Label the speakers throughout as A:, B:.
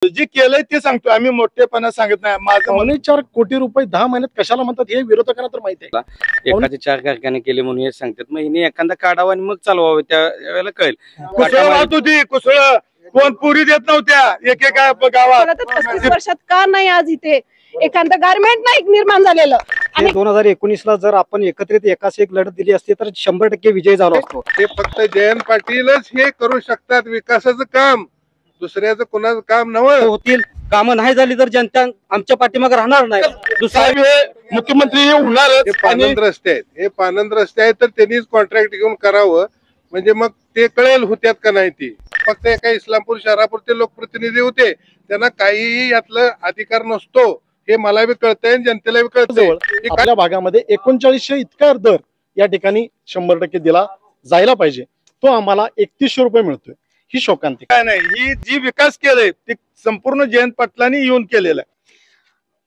A: जे केलंय ते सांगतो आम्ही, मोठेपणा सांगत नाही. माझं
B: 4 कोटी रुपये 10 महिन्यात कशाला म्हणतात हे विरोधकांना तर माहिती आहे.
C: एखादे 4 कारखाने केले म्हणून हे सांगतात, मग हिने एखादा काढावा आणि मग चालवावं, त्या वेळेला कळेल.
A: कुसळ वाहत होती, कुसळ कोण पुरी देत नव्हत्या एकेका गावात.
D: 35 वर्षात का नाही आज इथे एखादं गारमेंट नाही निर्माण झालेलं.
B: आणि 2019ला जर आपण एकत्रित एकाच एक लढत दिली असती तर 100% विजय झाला असतो.
E: हे फक्त जयंत पाटीलच हे करू शकतात विकासाचं काम, दुसऱ्याचं कोणाचं काम नव्हतं.
C: होतील कामं नाही झाली तर जनता आमच्या पाठीमागे राहणार नाही.
A: साहेब हे मुख्यमंत्री होणारच.
E: हे पानंद रस्ते आहेत, हे पानंद रस्ते आहेत तर त्यांनीच कॉन्ट्रॅक्ट घेऊन करावं, म्हणजे मग ते कळेल होत्यात का नाही. ती फक्त एका इस्लामपूर शहरापुरते लोकप्रतिनिधी होते, त्यांना काहीही यातलं अधिकार नसतो. हे मला बी कळतंय, जनतेला बी कळतंय.
B: आपल्या भागामध्ये 3900 इतका दर या ठिकाणी 100% दिला जायला पाहिजे, तो आम्हाला 3100 रुपये मिळतोय. ही शोकांतिक
A: काय नाही, ही जी विकास केलाय ते संपूर्ण जयंत पाटलांनी येऊन केलेला आहे.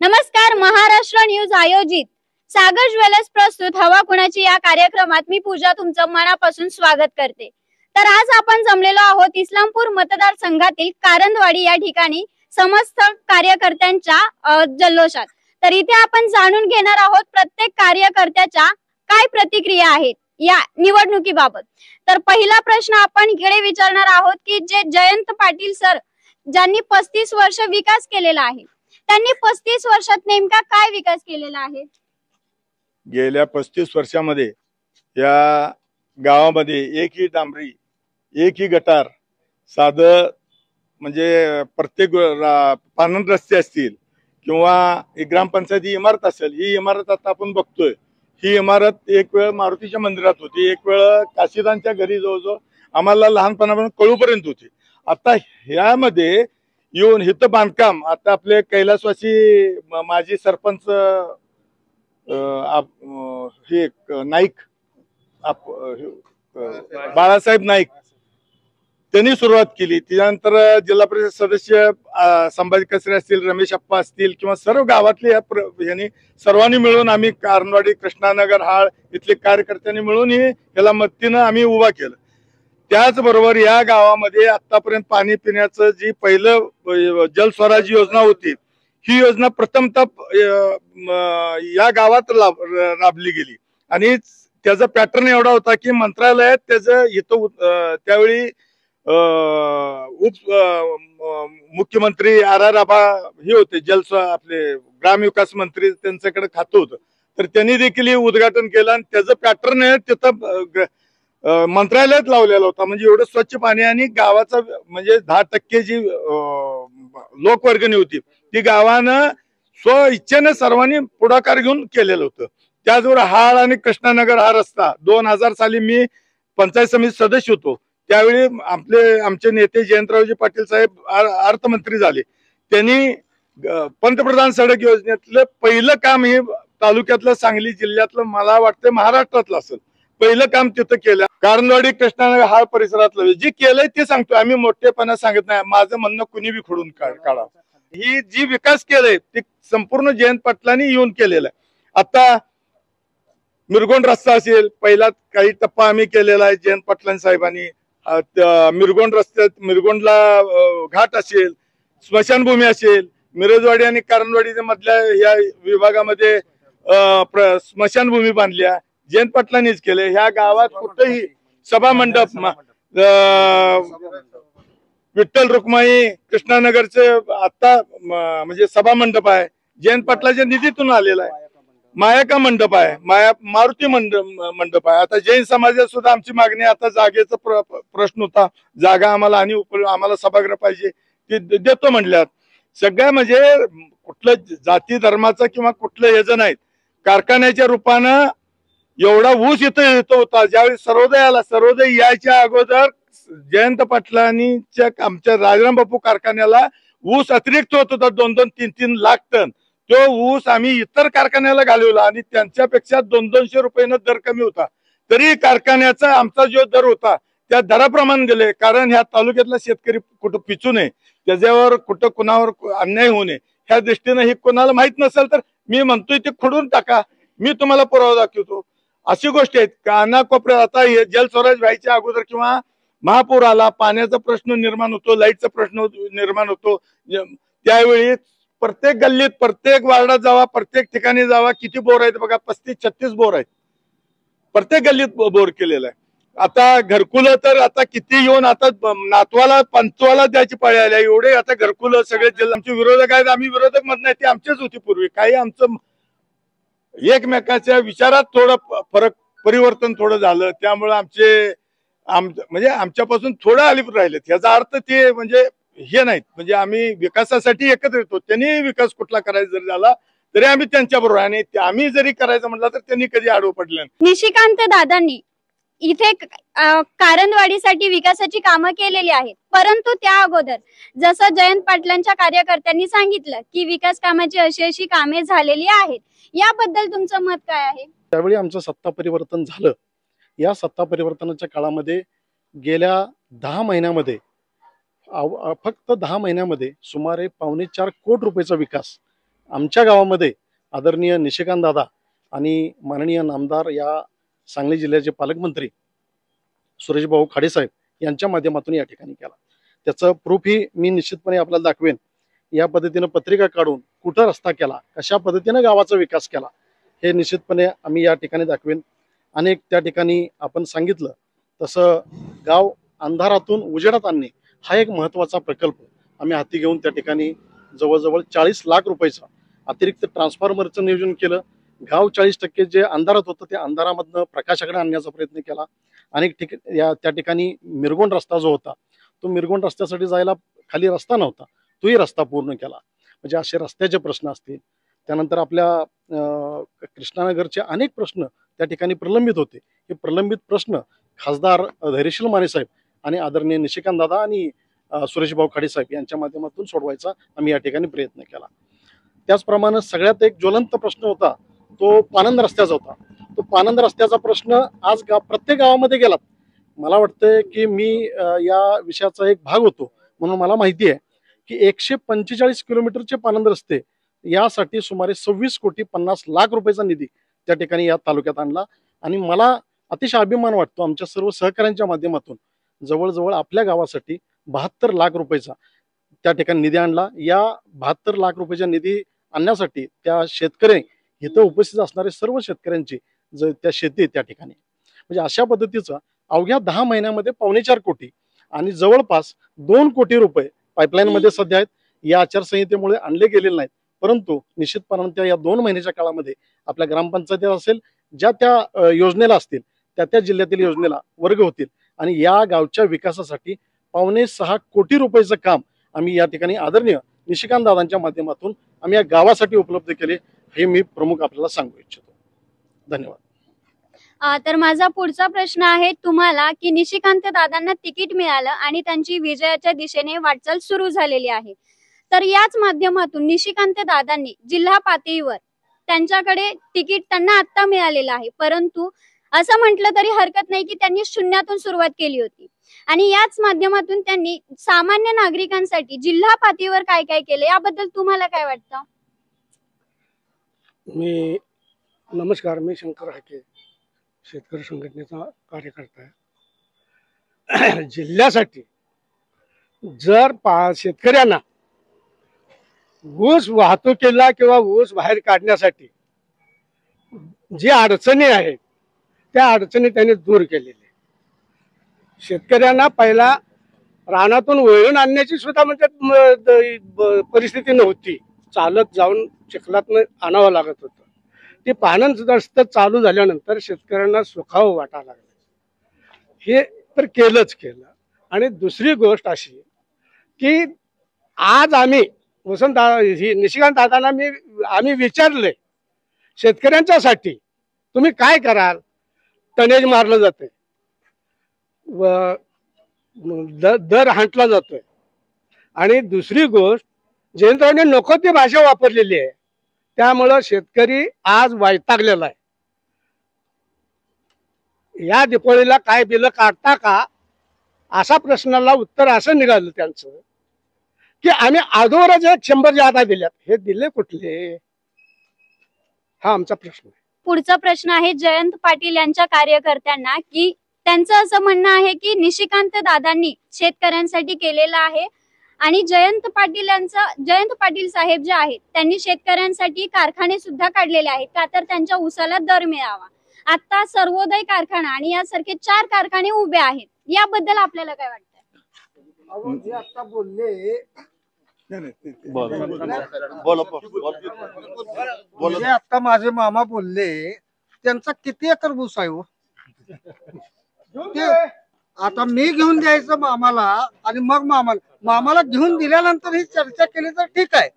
F: नमस्कार, महाराष्ट्र न्यूज आयोजित सागर ज्वेलर्स प्रस्तुत हवा कुणाची या कार्यक्रमात मी पूजा तुमचं मनापासून स्वागत करते. तर आज आपण जमलेलो आहोत इस्लामपूर मतदारसंघातील कारंदवाडी या ठिकाणी समस्त कार्यकर्त्यांच्या जल्लोषात. तर इथे आपण जाणून घेणार आहोत प्रत्येक कार्यकर्त्याच्या काय प्रतिक्रिया आहेत या निवडणुकीबाबत. तर पहिला प्रश्न आपण इकडे विचारणार आहोत की जे जयंत पाटील सर ज्यांनी 35 वर्ष विकास केलेला आहे, त्यांनी 35 वर्षात नेमका काय विकास केलेला आहे?
A: गेल्या 35 वर्षामध्ये या गावामध्ये एकही डांबरी, एकही गटार, साधं म्हणजे प्रत्येक पानंद रस्ते असतील किंवा एक ग्रामपंचायती इमारत असेल, ही इमारत आता आपण बघतोय. ही इमारत एक वेळ मारुतीच्या मंदिरात होती, एक वेळ काशीदांच्या घरी जवळजवळ आम्हाला लहानपणापासून कळूपर्यंत होती. आता ह्यामध्ये येऊन हिथं बांधकाम, आता आपले कैलासवासी माजी सरपंच हे नाईक, बाळासाहेब नाईक, त्यांनी सुरुवात केली. त्यानंतर जिल्हा परिषद सदस्य संभाजी कसरे असतील, रमेश अप्पा असतील किंवा सर्व गावातले यांनी सर्वांनी मिळून आम्ही कारंदवाडी, कृष्णानगर, हाळ इथले कार्यकर्त्यांनी मिळून याला मदतीनं आम्ही उभा केलं. त्याचबरोबर या गावामध्ये आतापर्यंत पाणी पिण्याचं जी पहिलं जल स्वराज योजना होती, ही योजना प्रथमतः या गावात राबली गेली आणि त्याचा पॅटर्न एवढा होता की मंत्रालयात त्याचं इथं त्यावेळी मुख्यमंत्री RR आबा हे होते, आपले ग्रामविकास मंत्री, त्यांच्याकडे खातं होतं. तर त्यांनी देखील उद्घाटन केलं आणि त्याचं पॅटर्न तिथं मंत्रालयात लावलेला होता. म्हणजे एवढं स्वच्छ पाणी आणि गावाचा म्हणजे 10% जी लोकवर्गणी होती ती गावानं स्व इच्छेने सर्वांनी पुढाकार घेऊन केलेलं होतं. त्याचबरोबर हाळ आणि कृष्णानगर हा रस्ता 2000 साली मी पंचायत समिती सदस्य होतो. त्यावेळी आमचे नेते जयंतरावजी पाटील साहेब अर्थमंत्री झाले. त्यांनी पंतप्रधान सडक योजनेतलं पहिलं काम हे तालुक्यातलं, सांगली जिल्ह्यातलं, मला वाटतं महाराष्ट्रातलं असेल, पहिलं काम तिथं केलं. कारंदवाडी, कृष्णानगर हा परिसरातलं जे केलंय ते सांगतो आम्ही, मोठेपणा सांगत नाही. माझं म्हणणं कुणी बी खोडून काढा. ही जी विकास केलंय ते संपूर्ण जयंत पाटलांनी येऊन केलेलं आहे. आता मिरगोंड रस्ता असेल, पहिला काही टप्पा आम्ही केलेला आहे जयंत पाटलां साहेबांनी. मिरगोंड रस्त्यात मिरगोंडला घाट असेल, स्मशानभूमी असेल, मिरजवाडी आणि कारंदवाडी मधल्या या विभागामध्ये स्मशानभूमी बांधल्या जयंत पाटलांनीच केले. ह्या गावात कुठेही सभा मंडप, विठ्ठल रुक्माई कृष्णानगरचं आता म्हणजे सभा मंडप आहे जयंत पाटलाच्या निधीतून आलेला आहे. मायाका मंडप आहे, मारुती मंडप आहे. आता जैन समाजात सुद्धा आमची मागणी, आता जागेचा प्रश्न होता, जागा आम्हाला आणि आम्हाला सभागृह पाहिजे, ते देतो म्हणल्यात. सगळ्या म्हणजे कुठलं जाती धर्माचं किंवा कुठलं हेच नाहीत. कारखान्याच्या रूपानं एवढा ऊस इथं येतो होता. ज्यावेळी सर्वोदय आला, सर्वोदय यायच्या अगोदर जयंत पाटलांनी आमच्या राजाराम बापू कारखान्याला ऊस अतिरिक्त होत होता 2-2, 3-3 लाख टन. तो ऊस आम्ही इतर कारखान्याला घालवला आणि त्यांच्यापेक्षा 200-200 रुपयानं दर कमी होता. तरी कारखान्याचा आमचा जो दर होता त्या दराप्रमाणे दिले, कारण ह्या तालुक्यातला शेतकरी कुठं पिचू नये, त्याच्यावर कुठं कुणावर अन्याय होऊ नये ह्या दृष्टीने. हे कोणाला माहित नसेल तर मी म्हणतोय ते खोडून टाका, मी तुम्हाला पुरावा दाखवतो. अशी गोष्ट आहेत कानाकोपऱ्यात. आता जल स्वराज व्हायच्या अगोदर किंवा महापूर आला, पाण्याचा प्रश्न निर्माण होतो, लाईटचा प्रश्न निर्माण होतो, त्यावेळी प्रत्येक गल्लीत, प्रत्येक वार्डात जावा, प्रत्येक ठिकाणी जावा, किती बोर आहेत बघा, 35-36 बोर आहेत, प्रत्येक गल्लीत बोर केलेला आहे. आता घरकुल तर आता किती येऊन आता नातवाला पंचवाला द्यायची पाळी आल्या, एवढे आता घरकुल सगळे आमचे विरोधक आहेत. आम्ही विरोधक म्हणत नाही, ते आमचेच होते पूर्वी. काही आमचं एकमेकाच्या विचारात थोडं परिवर्तन थोडं झालं, त्यामुळे म्हणजे आमच्यापासून थोडं अलीप राहिले. याचा अर्थ ते म्हणजे हे नाहीत, म्हणजे आम्ही विकासासाठी एकत्र येतो. त्यांनी विकास कुठला करायचा जरी झाला तरी आम्ही त्यांच्या बरोबर, आणि आम्ही जरी करायचं म्हटलं तर त्यांनी कधी आडवं पडलं नाही.
F: निशिकांत दादांनी इथे कारंदवाडीसाठी विकासाची कामं केलेली आहेत, परंतु त्या अगोदर जसं जयंत पाटलांच्या कार्यकर्त्यांनी सांगितलं की विकास कामाची अशी कामे झालेली आहेत, याबद्दल तुमचं मत काय आहे?
B: त्यावेळी आमचं सत्ता परिवर्तन झालं. या सत्ता परिवर्तनाच्या काळामध्ये गेल्या 10 महिन्यामध्ये फक्त 10 महिन्यामध्ये सुमारे 4.25 कोटी रुपयाचा विकास आमच्या गावामध्ये आदरणीय निशिकांत दादा आणि माननीय नामदार या सांगली जिल्ह्याचे पालकमंत्री सुरेशभाऊ खाडेसाहेब यांच्या माध्यमातून या ठिकाणी केला. त्याचं प्रूफही मी निश्चितपणे आपल्याला दाखवेन. या पद्धतीनं पत्रिका काढून कुठं रस्ता केला, कशा पद्धतीनं गावाचा विकास केला, हे निश्चितपणे आम्ही या ठिकाणी दाखवेन. अनेक त्या ठिकाणी आपण सांगितलं तसं गाव अंधारातून उजेडात आणणे हा एक महत्त्वाचा प्रकल्प आम्ही हाती घेऊन त्या ठिकाणी जवळजवळ 40 लाख रुपयाचा अतिरिक्त ट्रान्सफॉर्मरचं नियोजन केलं. गाव 40% जे अंधारात होतं त्या अंधारामधनं प्रकाशाकडे आणण्याचा प्रयत्न केला. अनेक त्या ठिकाणी मिरगोंड रस्ता जो होता, तो मिरगोंड रस्त्यासाठी जायला खाली रस्ता नव्हता, तोही रस्ता पूर्ण केला. म्हणजे असे रस्त्याचे प्रश्न असतील, त्यानंतर आपल्या कृष्णानगरचे अनेक प्रश्न त्या ठिकाणी प्रलंबित होते. हे प्रलंबित प्रश्न खासदार धैर्यशील माने साहेब आणि आदरणीय निशिकांत दादा आणि सुरेशभाऊ खाडेसाहेब यांच्या माध्यमातून सोडवायचा आम्ही या ठिकाणी प्रयत्न केला. त्याचप्रमाणे सगळ्यात एक ज्वलंत प्रश्न होता तो पानंद रस्त्याचा होता. तो पानंद रस्त्याचा प्रश्न आज प्रत्येक गावामध्ये गेला. मला वाटतंय की मी या विषयाचा एक भाग होतो म्हणून मला माहिती आहे की 145 किलोमीटरचे पानंद रस्ते यासाठी सुमारे 26,50,00,000 रुपयाचा निधी त्या ठिकाणी या तालुक्यात आणला. आणि मला अतिशय अभिमान वाटतो आमच्या सर्व सहकाऱ्यांच्या माध्यमातून जवळजवळ आपल्या गावासाठी 72 लाख रुपयाचा त्या ठिकाणी निधी आणला. या 72 लाख रुपयाचा निधी आणण्यासाठी त्या शेतकरी इथं उपस्थित असणारे सर्व शेतकऱ्यांची त्या शेती त्या ठिकाणी, म्हणजे अशा पद्धतीचं अवघ्या 10 महिन्यामध्ये 4.25 कोटी आणि जवळपास 2 कोटी रुपये पाईपलाईन मध्ये सध्या आहेत. या आचारसंहितेमुळे आणले गेलेले नाहीत, परंतु निश्चितपणाने त्या या 2 महिन्याच्या काळामध्ये आपल्या ग्रामपंचायती असेल, ज्या त्या योजनेला असतील त्या जिल्ह्यातील योजनेला वर्ग होतील आणि या गावच्या विकासासाठी 5.6 कोटी रुपयाचं काम आम्ही या ठिकाणी आदरणीय निशिकांत दादांच्या माध्यमातून आम्ही या गावासाठी उपलब्ध केले, हे मी प्रमुख आपल्याला सांगू इच्छितो. धन्यवाद.
F: तर माझा पुढचा प्रश्न आहे तुम्हाला की निशिकांत दादांना तिकीट मिळालं आणि त्यांची विजयाच्या दिशेने वाटचाल सुरू झालेली आहे, तर याच माध्यमातून निशिकांत दादांनी जिल्हा पातळीवर त्यांच्याकडे तिकीट त्यांना आता मिळालेलं आहे, परंतु असं म्हटलं तरी हरकत नाही की त्यांनी शून्यातून सुरुवात केली होती आणि याच माध्यमातून त्यांनी सामान्य नागरिकांसाठी जिल्हा पातळीवर काय काय केले, याबद्दल तुम्हाला काय वाटतं?
G: नमस्कार, मी शंकर हाके, शेतकरी संघटनेचा कार्यकर्ता आहे. जिल्ह्यासाठी जर शेतकऱ्यांना ऊस वाहतुकीला किंवा ऊस बाहेर काढण्यासाठी जी अडचणी आहेत त्या अडचणी त्यांनी दूर केलेल्या. शेतकऱ्यांना पहिला रानातून वळून आणण्याची सुद्धा म्हणजे परिस्थिती नव्हती, चालत जाऊन चिखलातनं आणावं लागत होतं. ते पानंद रस्ता चालू झाल्यानंतर शेतकऱ्यांना सुखावं वाटायला लागलं. हे तर केलंच केलं. आणि दुसरी गोष्ट अशी की आज आम्ही निशिकांत दादांना आम्ही विचारले शेतकऱ्यांच्यासाठी तुम्ही काय कराल, टनेज मारलं जातंय, दर हांटला जातोय. आणि दुसरी गोष्ट जयंतरावने नको ती भाषा वापरलेली आहे, त्यामुळं शेतकरी आज वैतागलेला आहे. या दिपावळीला काय बिलं काढता का असा प्रश्नाला उत्तर असं निघालं त्यांचं की आम्ही अगोदरच 100 जादा दिल्यात, हे दिले कुठले, हा आमचा प्रश्न आहे.
F: पुढचा प्रश्न आहे जयंत पाटील यांच्या कार्यकर्त्यांना की त्यांचं असं म्हणणं आहे की निशिकांत दादांनी शेतकऱ्यांसाठी केलेलं आहे आणि जयंत पाटील साहेब जे आहेत त्यांनी शेतकऱ्यांसाठी कारखाने सुद्धा काढलेले आहेत का तर त्यांच्या ऊसाला दर मिळावा. आता सर्वोदय कारखाना आणि यासारखे 4 कारखाने उभे आहेत, याबद्दल आपल्याला काय वाटतं?
G: जे आता बोलले जे आता माझे मामा बोलले त्यांचा किती एकर ऊस आहे हो? ते आता मी घेऊन द्यायचं मामाला आणि मग मामाला घेऊन दिल्यानंतर ही चर्चा केली तर ठीक आहे.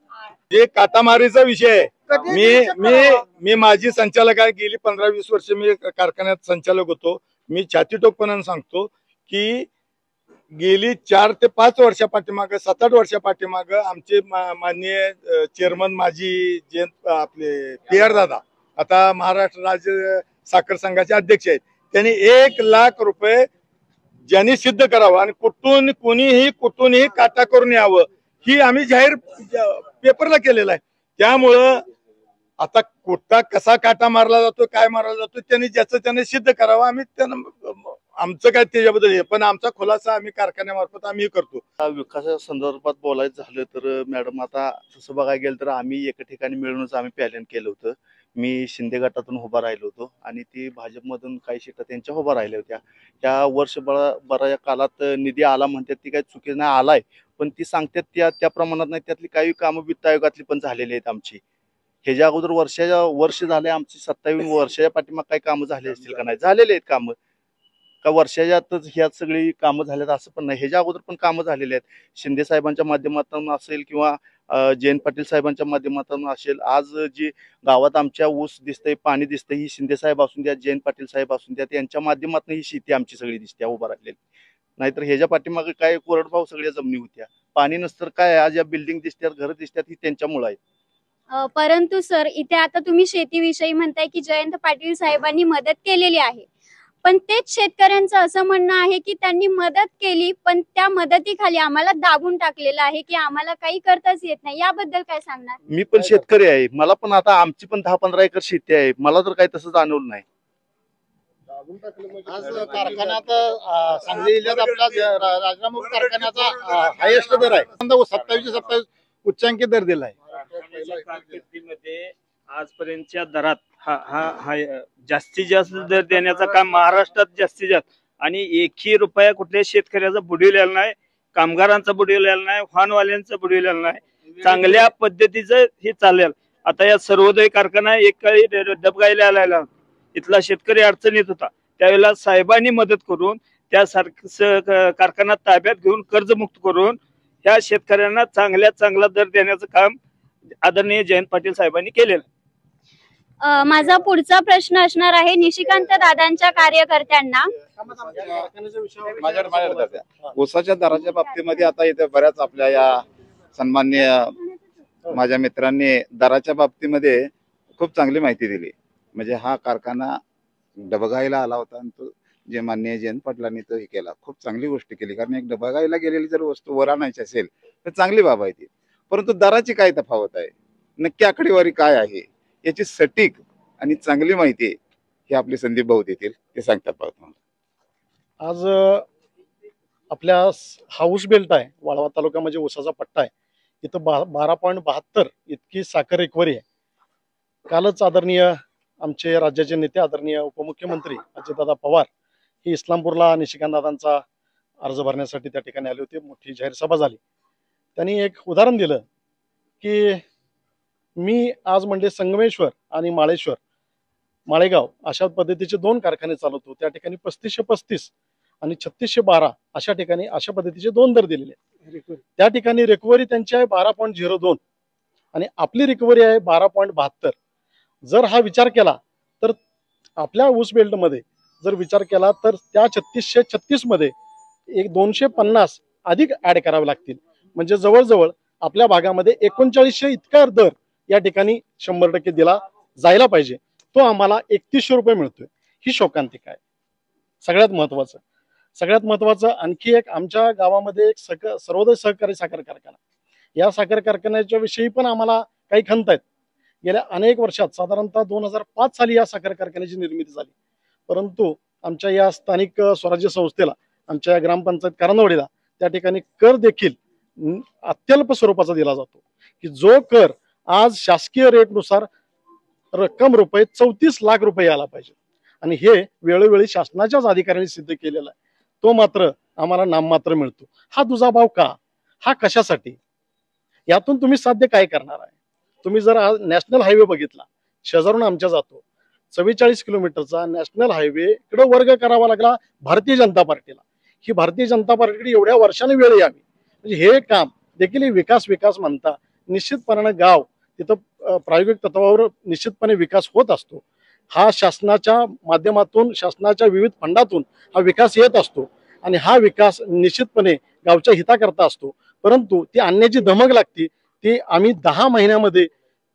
A: जे काटामारीचा विषय आहे,
G: कधी
A: मी मी मी माझी संचालक आहे, गेली 15-20 वर्ष मी कारखान्यात संचालक होतो. मी छातीटोकपणाने सांगतो की गेली 4 ते 5 वर्षा पाठीमागं 7-8 वर्षा पाठीमागं आमचे माननीय चेअरमन माजी आपले PR दादा आता महाराष्ट्र राज्य साखर संघाचे अध्यक्ष आहेत, त्यांनी 1 लाख रुपये ज्यांनी सिद्ध करावं आणि कुठूनही काटा करून यावं ही आम्ही जाहीर पेपरला केलेलं आहे. त्यामुळं आता कुठला कसा काटा मारला जातो काय मारला जातो त्यांनी ज्याचं त्याने सिद्ध करावं. आम्ही त्यांना आमचं काय त्याच्याबद्दल आहे, पण आमचा खुलासा आम्ही कारखान्यामार्फत आम्ही करतो.
H: विकासाच्या संदर्भात बोलायचं झालं तर मॅडम आता तसं बघायला गेलं तर आम्ही एका ठिकाणी मिळूनच आम्ही पॅलन केलं होतं. मी शिंदे गटातून उभा राहिलो होतो आणि ती भाजपमधून काही सीटा त्यांच्या उभा राहिल्या होत्या. त्या वर्षभराच्या काळात निधी आला म्हणतात, ती काही चुकी नाही आलाय, पण ती सांगतात त्या प्रमाणात नाही. त्यातली काही कामं वित्त आयोगातली पण झालेली आहेत आमची. ह्याच्या अगोदर वर्ष झाले आमची 27 वर्षाच्या पाठीमाग काही कामं झाले असतील का नाही, झालेले आहेत कामं का वर्षाच्यातच ह्यात सगळी कामं झाल्यात असं पण नाही. ह्याच्या अगोदर पण कामं झालेली आहेत. शिंदे साहेबांच्या माध्यमातून असेल किंवा जयंत पाटील साहेबांच्या माध्यमातून असेल. आज जी गावात आमच्या ऊस दिसतंय, पाणी दिसतंय, ही शिंदे साहेब असून द्या, जयंत पाटील साहेब असून द्या, यांच्या माध्यमातून ही शेती आमची सगळी दिसते उभा राहिलेली. नाहीतर ह्याच्या पाठीमागे काय कोरडभाव सगळ्या जमिनी होत्या. पाणी नसतं काय आज या बिल्डिंग दिसतात, घरं दिसतात, ही त्यांच्यामुळे आहेत.
F: परंतु सर इथे आता तुम्ही शेतीविषयी म्हणताय की जयंत पाटील साहेबांनी मदत केलेली आहे, पण तेच शेतकऱ्यांचं असं म्हणणं आहे की त्यांनी मदत केली पण त्या मदतीखाली आम्हाला दाबून टाकलेलं आहे की आम्हाला काही करताच येत नाही. याबद्दल काय सांगणार?
H: मी पण शेतकरी आहे, मला पण आता आमची पण 10-15 एकर शेती आहे, मला तर काही तसं जाणवलं नाही.
B: आज कारखान्यात सांगली जिल्ह्यात आपला राजनामुख कारखान्याचा हायेस्ट दर आहे, 27 उच्चांकी दर दिलाय.
I: कारकिर्दीमध्ये आजपर्यंतच्या दरात हा जास्तीत जास्त दर देण्याचं काम महाराष्ट्रात जास्तीत जास्त, आणि एकही रुपया कुठल्या शेतकऱ्याचा बुडविलेला नाही, कामगारांचा बुडविलेला नाही, वाहनवाल्यांचा बुडविलेला नाही. चांगल्या पद्धतीचं हे चालेल. आता या सर्वोदय कारखाना एक काळी डबगाईला आलेला, इथला शेतकरी अडचणीत होता, त्यावेळेला साहेबांनी मदत करून त्या कारखाना ताब्यात घेऊन कर्जमुक्त करून ह्या शेतकऱ्यांना चांगला दर देण्याचं काम आदरणीय जयंत पाटील साहेबांनी केलेलं.
F: माझा पुढचा प्रश्न असणार आहे निशिकांत दादांच्या कार्यकर्त्यांना.
J: ऊसाच्या दराच्या बाबतीमध्ये आता इथे बऱ्याच आपल्या या सन्माननीय माझ्या मित्रांनी दराच्या बाबतीमध्ये खूप चांगली माहिती दिली. म्हणजे हा कारखाना डबगाईला आला होता आणि तो जे माननीय जयंत पाटलांनी तो हे केला, खूप चांगली गोष्ट केली. कारण एक डबगाईला गेलेली जर वस्तू वर आणायची असेल तर चांगली बाब आहे ती, परंतु दराची काय तफावत आहे, नक्की आकडेवारी काय आहे याची सटीक आणि चांगली माहिती हे आपले संदीप भाऊ देतील, ते सांगतात. पाहतो
B: आज आपल्या हाऊस बेल्ट आहे, वाळवा तालुका म्हणजे ऊसाचा पट्टा आहे, इथं 12.72 इतकी साखर रिकव्हरी आहे. कालच आदरणीय आमचे राज्याचे नेते आदरणीय उपमुख्यमंत्री अजितदादा पवार हे इस्लामपूरला निशिकांत दादांचा अर्ज भरण्यासाठी त्या ठिकाणी आले होते. मोठी जाहीर सभा झाली. त्यांनी एक उदाहरण दिलं की मी आज म्हणजे संगमेश्वर आणि माळेगाव अशा पद्धतीचे 2 कारखाने चालवतो. त्या ठिकाणी 3535 आणि 3612 अशा ठिकाणी अशा पद्धतीचे 2 दर दिलेले. त्या ठिकाणी रिकव्हरी त्यांची आहे 12.02 आणि आपली रिकव्हरी आहे 12.72. जर हा विचार केला तर आपल्या ऊस बेल्टमध्ये जर विचार केला तर त्या 3636 मध्ये एक 250 अधिक ऍड करावे लागतील. म्हणजे जवळजवळ आपल्या भागामध्ये 3900 इतका दर या ठिकाणी 100% दिला जायला पाहिजे. तो आम्हाला 3100 रुपये मिळतोय. ही शोकांतिका आहे. सगळ्यात महत्वाचं आणखी एक आमच्या गावामध्ये एक सर्वोदय सहकारी साखर कारखाना, या साखर कारखान्याच्या विषयी पण आम्हाला काही खंत आहेत. गेल्या अनेक वर्षात साधारणतः 2005 साली या साखर कारखान्याची निर्मिती झाली, परंतु आमच्या या स्थानिक स्वराज्य संस्थेला, आमच्या या ग्रामपंचायत कारंदवाडीला त्या ठिकाणी कर देखील अत्यल्प स्वरूपाचा दिला जातो, की जो कर आज शासकीय रेटनुसार रक्कम रुपये 34 लाख रुपये आला पाहिजे आणि हे वेळोवेळी शासनाच्याच अधिकाऱ्यांनी सिद्ध केलेला आहे, तो मात्र आम्हाला नाममात्र मिळतो। हा दुजाभाव का, हा कशासाठी, यातून तुम्ही साध्य काय करणार आहे? तुम्ही जर आज नॅशनल हायवे बघितला, शेजारून आमच्या जातो 44 किलोमीटरचा नॅशनल हायवे इकडे वर्ग करावा लागला भारतीय जनता पार्टीला। ही भारतीय जनता पार्टीकडे एवढ्या वर्षाने वेळ यावी, म्हणजे हे काम देखील विकास म्हणता निश्चितपणाने गाव तिथं प्रायोगिक तत्वावर निश्चितपणे विकास होत असतो। हा शासनाच्या माध्यमातून, शासनाच्या विविध फंडातून हा विकास येत असतो आणि हा विकास निश्चितपणे गावच्या हिताकरता असतो, परंतु ती आणण्याची धमक लागती ती आम्ही 10 महिन्यामध्ये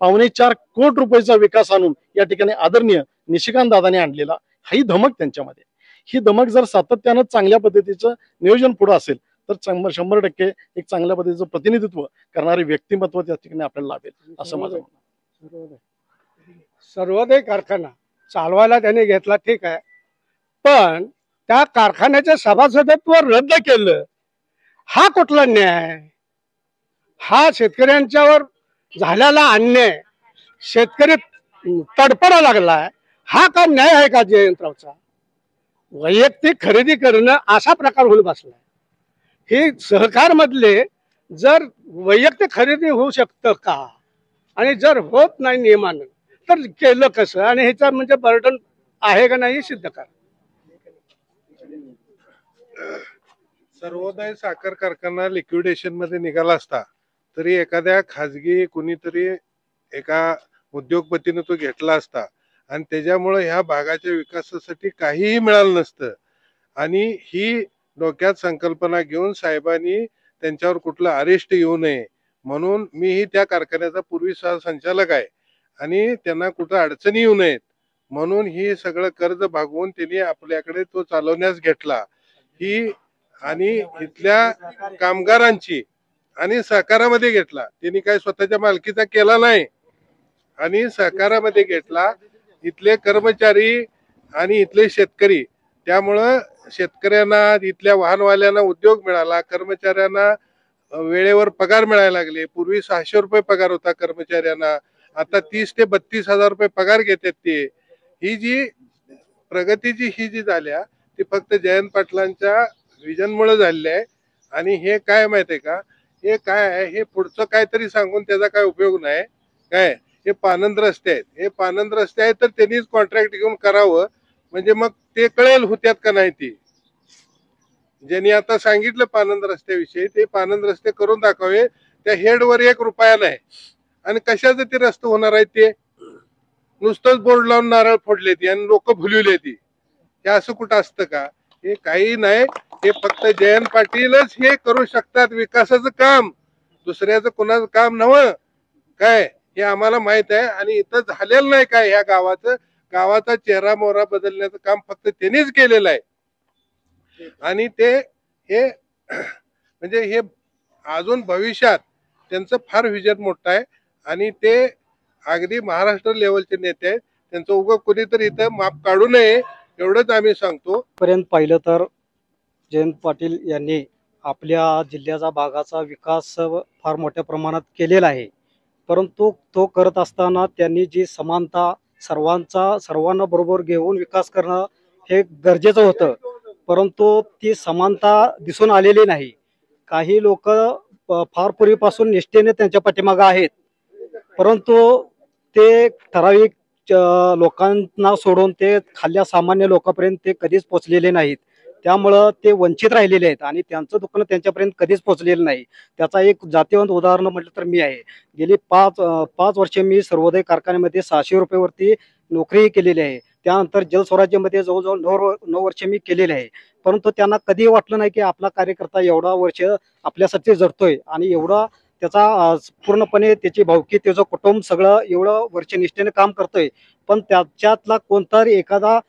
B: 4.25 कोटी रुपयाचा विकास आणून या ठिकाणी आदरणीय निशिकांत दादाने आणलेला, ही धमक त्यांच्यामध्ये, ही धमक जर सातत्यानं चांगल्या पद्धतीचं नियोजन पुढे असेल तर 100% एक चांगल्या पद्धतीचं प्रतिनिधित्व करणारे व्यक्तिमत्व त्या ठिकाणी आपल्याला लाभेल असं माझं म्हणणं।
G: सर्वोदय कारखाना चालवायला त्याने घेतला, ठीक आहे, पण त्या कारखान्याचे सभासदत्व रद्द केलं, हा कुठला न्याय? हा शेतकऱ्यांच्यावर झालेला अन्याय, शेतकरी तडफडा लागलाय, हा का न्याय आहे का जयंतरावचा? वैयक्तिक खरेदी करणं असा प्रकार होऊन बसलाय। हे सहकार मधले जर वैयक्तिक खरेदी होऊ शकतं का, आणि जर होत नाही नियमानं तर केलं कसं, आणि ह्याचा म्हणजे बर्डन आहे का नाही सिद्ध करा।
E: सर्वोदय साखर कारखाना लिक्विडेशन मध्ये निघाला असता तरी एखाद्या खाजगी कुणीतरी एका उद्योगपतीने तो घेतला असता आणि त्याच्यामुळे ह्या भागाच्या विकासासाठी काहीही मिळालं नसतं। आणि ही डोक्यात संकल्पना घेऊन साहेबांनी त्यांच्यावर कुठलं अरेस्ट येऊ नये म्हणून, मीही त्या कारखान्याचा पूर्वी संचालक आहे आणि त्यांना कुठं अडचणी येऊ नयेत म्हणून ही सगळं कर्ज भागवून त्यांनी आपल्याकडे तो चालवण्यास घेतला। ही आणि इथल्या कामगारांची आणि सहकारामध्ये घेतला, त्यांनी काय स्वतःच्या मालकीचा केला नाही आणि सहकारामध्ये घेतला। इथले कर्मचारी आणि इथले शेतकरी, त्यामुळं शेतकऱ्यांना, इथल्या वाहनवाल्यांना उद्योग मिळाला, कर्मचाऱ्यांना वेळेवर पगार मिळायला लागले। पूर्वी 600 रुपये पगार होता कर्मचाऱ्यांना, आता 30 ते 32 हजार रुपये पगार घेतात ते। ही जी प्रगतीची ही जी झाल्या ती फक्त जयंत पाटलांच्या विजनमुळे झालेली आहे। आणि हे काय माहितीये का, हे काय आहे, हे पुढचं काहीतरी सांगून त्याचा काय उपयोग नाही। काय हे पानंद रस्ते आहेत, हे पानंद रस्ते आहेत तर त्यांनीच कॉन्ट्रॅक्ट घेऊन करावं, म्हणजे मग ते कळेल होत्यात का नाही ती। ज्यांनी आता सांगितलं पानंद रस्त्याविषयी, ते पानंद रस्ते करून दाखवावे। त्या हेडवर 1 रुपया नाही आणि कशाचं ते रस्ते होणार आहेत? ते नुसतंच बोर्ड लावून नारळ फोडले ती आणि लोक भुलविले ती, हे असं कुठं असतं का? हे काही नाही, हे फक्त जयंत पाटीलच हे करू शकतात विकासाचं काम, दुसऱ्याचं कुणाचं काम नव्हतं। काय हे आम्हाला माहित आहे आणि इथं झालेलं नाही काय, ह्या गावाचा चेहरा मोहरा बदलण्याचं काम फक्त त्यांनीच केलेलं आहे। आणि ते हे म्हणजे हे अजून भविष्यात त्यांचं फार विजन मोठं आहे आणि ते अगदी महाराष्ट्र लेवलचे नेते आहेत, त्यांचं उगं कुणीतरी इथं माप काढू नये एवढंच आम्ही सांगतो।
K: पर्यंत पाहिलं तर जयंत पाटील यांनी आपल्या जिल्ह्याचा भागाचा विकास फार मोठ्या प्रमाणात केलेला आहे, परंतु तो करत असताना त्यांनी जी समानता, सर्वांना बरोबर घेऊन विकास करणं हे गरजेचं होतं, परंतु ती समानता दिसून आलेली नाही। काही लोक फार पूर्वीपासून निष्ठेने त्यांच्या पाठीमागे आहेत, परंतु ते ठराविक लोकांना सोडून ते खाल्ल्या सामान्य लोकांपर्यंत ते कधीच पोहोचलेले नाहीत, त्यामुळं ते वंचित राहिलेले आहेत आणि त्यांचं दुकान त्यांच्यापर्यंत कधीच पोहोचलेलं नाही। त्याचा एक जातीवंत उदाहरण म्हटलं तर मी आहे। गेली 5 वर्षे मी सर्वोदय कारखान्यामध्ये 600 रुपयेवरती नोकरीही केलेली आहे। त्यानंतर जलस्वराज्यामध्ये जवळजवळ 9 वर्षे मी केलेले आहे, परंतु त्यांना कधी वाटलं नाही की आपला कार्यकर्ता एवढा वर्ष आपल्यासाठी जगतोय आणि एवढा त्याचा पूर्णपणे त्याची भावकी, त्याचं कुटुंब सगळं एवढं वर्ष निष्ठेने काम करतोय, पण त्याच्यातला कोणतरी एखादा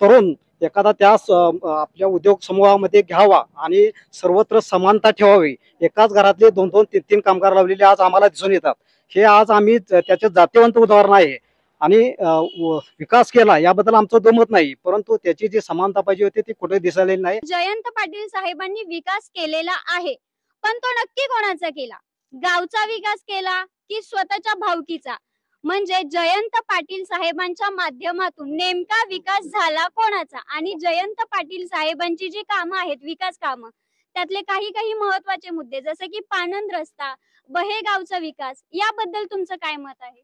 K: तरुण त्यास आपल्या उद्योग समूहामध्ये घ्यावा आणि सर्वत्र समानता ठेवावी। एकाच घरातले 2-2, 3-3 कामगार लावलेले आज आम्हाला दिसून येतात, हे आज आम्ही त्याचे जातीवंत उदाहरण आहे। आणि विकास केला याबद्दल आमचं दुमत नाही, परंतु त्याची जी समानता पाहिजे होती ती कुठे दिसलेली नाही.
F: जयंत पाटील साहेबांनी विकास केलेला आहे, पण तो नक्की कोणाचा केला? गावचा विकास केला की स्वतःच्या भावकीचा? म्हणजे जयंत पाटील साहेबांच्या माध्यमातून नेमका विकास झाला कोणाचा? आणि जयंत पाटील साहेबांची जी कामं आहेत, विकास कामं, त्यातले काही महत्वाचे मुद्दे जसे की पाणंद रस्ता, बहेगावचा विकास, याबद्दल तुमचं काय मत आहे?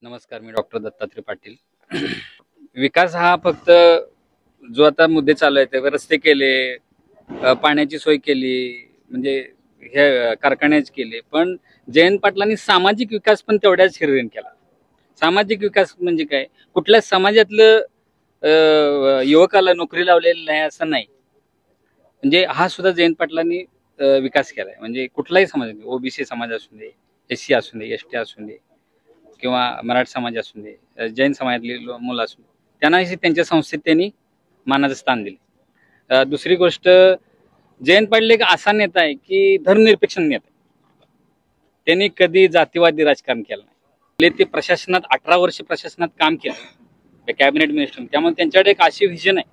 C: नमस्कार, मी डॉक्टर दत्तात्रय पाटील. विकास हा फक्त जो आता मुद्दे चालू आहेत, रस्ते केले, पाण्याची सोय केली, म्हणजे हे कारखान्याच केले, पण जयंत पाटलांनी सामाजिक विकास पण तेवढ्याच हिरवीन केला. सामाजिक विकास म्हणजे काय? कुठल्या समाजातलं युवकाला नोकरी लावलेली नाही असं नाही, म्हणजे हा सुद्धा जयंत पाटलांनी विकास केलाय. म्हणजे कुठलाही समाज, ओबीसी समाज असू दे, SC असू दे, ST असू दे, किंवा मराठा समाज असू दे, जैन समाजातली मुलं असू दे, त्यांना त्यांच्या संस्थेत त्यांनी मानाचं स्थान दिले. दुसरी गोष्ट, जयंत पाटील एक असा नेता आहे की धर्मनिरपेक्ष नेता. त्यांनी कधी जातीवादी राजकारण केलं नाही. ते प्रशासनात 18 वर्ष प्रशासनात काम केलं, कॅबिनेट मिनिस्टर. त्यामुळे त्यांच्याकडे एक अशी व्हिजन आहे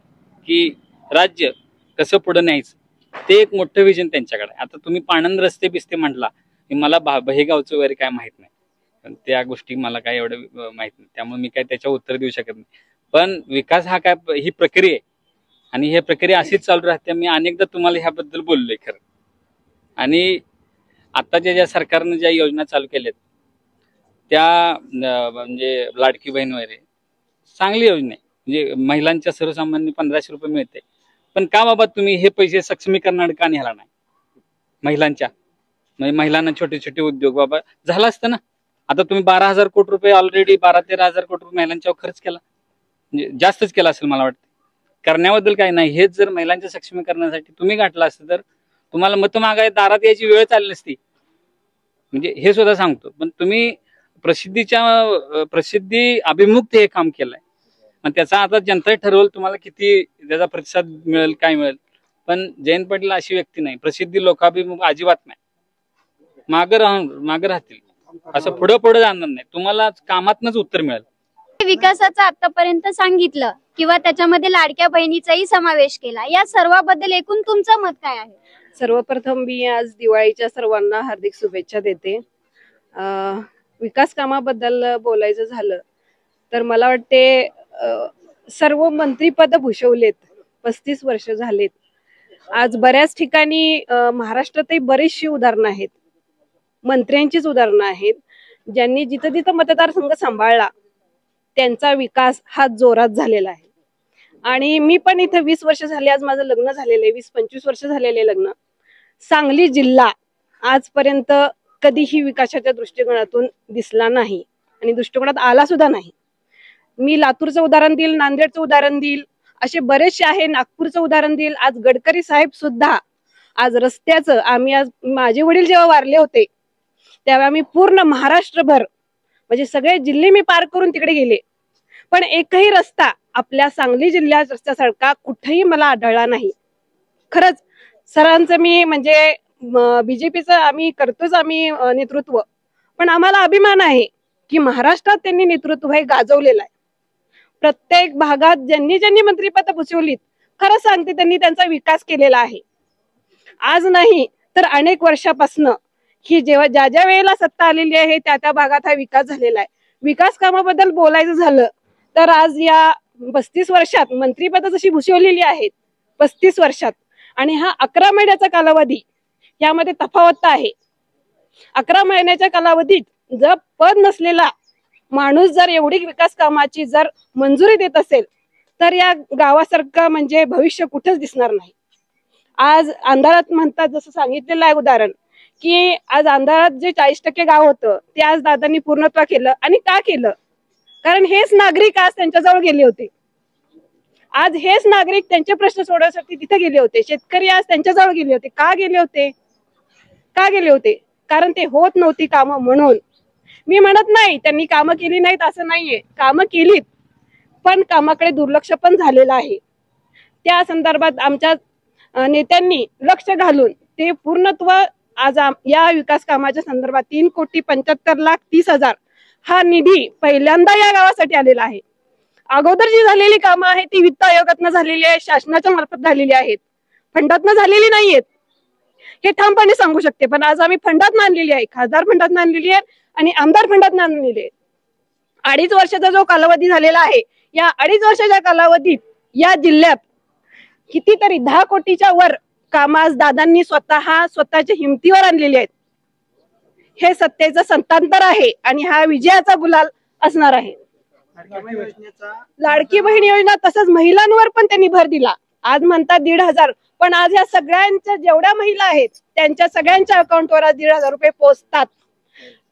C: की राज्य कसं पुढे न्यायचं, ते एक मोठं व्हिजन त्यांच्याकडे. आता तुम्ही पाणंद रस्ते बिस्ते म्हटला, मला बहेगावचं वगैरे काय माहित नाही, पण त्या गोष्टी मला काय एवढं माहित नाही, त्यामुळे मी काय त्याच्यावर उत्तर देऊ शकत नाही. पण विकास हा काय, ही प्रक्रिया आहे आणि ही प्रक्रिया अशीच चालू राहते. मी अनेकदा तुम्हाला ह्याबद्दल बोललोय खरं. आणि आताच्या ज्या सरकारने ज्या योजना चालू केल्यात त्या म्हणजे लाडकी बहीण वगैरे चांगली योजना आहे. म्हणजे महिलांच्या सर्वसामान्य 1500 रुपये मिळते. पण का बाबा तुम्ही हे पैसे सक्षमीकरणाकडे का नेला नाही महिलांच्या? म्हणजे महिलांना छोटे छोटे उद्योग बाबा झाला असतं ना. आता तुम्ही 12,000 कोटी रुपये ऑलरेडी 12-13,000 कोटी रुपये महिलांच्यावर खर्च केला, म्हणजे जास्तच केला असेल मला वाटतं. करण्याबद्दल काही नाही, हेच जर महिलांच्या सक्षमीकरणासाठी तुम्ही गाठलं असतं तर तुम्हाला मत मागाय दारात यायची वेळ आली नसती. म्हणजे हे सुद्धा सांगतो. पण तुम्ही प्रसिद्धी अभिमुख हे काम केलंय, मग त्याचा आता जनता ठरवलं तुम्हाला किती त्याचा प्रतिसाद मिळेल, काय मिळेल. पण जयंत पाटील अशी व्यक्ती नाही, प्रसिद्धी लोकाभिमुख अजिबात नाही. मागे राहतील, असं पुढे जाणार नाही. तुम्हाला कामातनच उत्तर मिळेल.
F: विकासाचं आतापर्यंत सांगितलं किंवा त्याच्यामध्ये लाडक्या बहिणीचाही समावेश केला, या सर्वाबद्दल एकूण तुमचं मत काय आहे?
D: सर्वप्रथम मी आज दिवाळीच्या सर्वांना हार्दिक शुभेच्छा देते. विकास कामाबद्दल बोलायचं झालं तर मला वाटते सर्व मंत्रीपद भूषवलेत, 35 वर्ष झालेत. आज बऱ्याच ठिकाणी महाराष्ट्रातही बरीचशी उदाहरणं आहेत, मंत्र्यांचीच उदाहरणं आहेत, ज्यांनी जिथं जिथं मतदारसंघ सांभाळला त्यांचा विकास हा जोरात झालेला आहे. आणि मी पण इथे 20 वर्ष झाले, आज माझं लग्न झालेलं आहे, 20-25 वर्ष झालेले लग्न. सांगली जिल्हा आजपर्यंत कधीही विकासाच्या दृष्टिकोनातून दिसला नाही आणि दृष्टिकोनात आला सुद्धा नाही. मी लातूरचं उदाहरण देईल, नांदेडचं उदाहरण देईल, असे बरेचसे आहे, नागपूरचं उदाहरण देईल. आज गडकरी साहेब सुद्धा आज रस्त्याचं, आम्ही आज माझे वडील जेव्हा वारले होते तेव्हा आम्ही पूर्ण महाराष्ट्रभर म्हणजे सगळे जिल्हे मी पार करून तिकडे गेले, पण एकही रस्ता आपल्या सांगली जिल्ह्यात रस्त्यासारखा कुठेही मला आढळला नाही. खरंच सरांचं मी म्हणजे बीजेपीचं आम्ही करतोच आम्ही नेतृत्व, पण आम्हाला अभिमान आहे की महाराष्ट्रात त्यांनी नेतृत्व हे गाजवलेलं आहे. प्रत्येक भागात ज्यांनी ज्यांनी मंत्रिपद भूषवलीत, खरं सांगते त्यांनी त्यांचा विकास केलेला आहे. आज नाही तर अनेक वर्षापासून ही जेव्हा ज्या ज्या वेळेला सत्ता आलेली आहे त्या त्या भागात हा विकास झालेला आहे. विकास कामाबद्दल बोलायचं झालं तर आज या 35 वर्षात मंत्रिपद जशी भूषवलेली आहेत 35 वर्षात, आणि हा 11 महिन्याचा कालावधी, यामध्ये तफावत आहे. 11 महिन्याच्या कालावधीत जर पद नसलेला माणूस जर एवढी विकास कामाची जर मंजुरी देत असेल तर या गावासारखं म्हणजे भविष्य कुठेच दिसणार नाही. आज अंधारात म्हणतात, जसं सांगितलेलं आहे उदाहरण, की आज अंधारात जे 40% गाव होतं ते आज दादांनी पूर्णत्व केलं. आणि का केलं? कारण हेच नागरिक आज त्यांच्याजवळ गेले होते. आज हेच नागरिक त्यांचे प्रश्न सोडवण्यासाठी तिथे गेले होते. शेतकरी आज त्यांच्याजवळ गेले होते. का गेले होते? कारण ते होत नव्हती कामं म्हणून. मी म्हणत नाही त्यांनी कामं केली नाहीत असं नाहीये, कामं केलीत, पण कामाकडे दुर्लक्ष पण झालेलं आहे. त्या संदर्भात आमच्या नेत्यांनी लक्ष घालून ते पूर्णत्व आज या विकास कामाच्या संदर्भात 3,75,30,00,000 हा निधी पहिल्यांदा या गावासाठी आलेला आहे. अगोदर जी झालेली कामं आहेत ती वित्त आयोगातनं झालेली आहे, शासनाच्या मार्फत झालेली आहेत, फंडातनं झालेली नाहीयेत हे ठामपणे सांगू शकते. पण आज आम्ही फंडात आणलेली आहे, खासदार फंडात आणलेली आहे आणि आमदार फंडात आणलेली आहे. 2.5 वर्षाचा जो कालावधी झालेला आहे, या 2.5 वर्षाच्या कालावधीत या जिल्ह्यात कितीतरी 10 कोटीच्या वर कामं आज दादांनी स्वतःच्या हिमतीवर आणलेली आहेत. हे सत्तेचं संतांतर आहे आणि हा विजयाचा गुलाल असणार आहे. लाडकी बहीण योजना तसंच महिलांवर पण त्यांनी भर दिला. आज म्हणतात 1,500, पण आज या सगळ्यांच्या जेवढ्या महिला आहेत त्यांच्या सगळ्यांच्या अकाउंटवर आज 1,500 रुपये पोहोचतात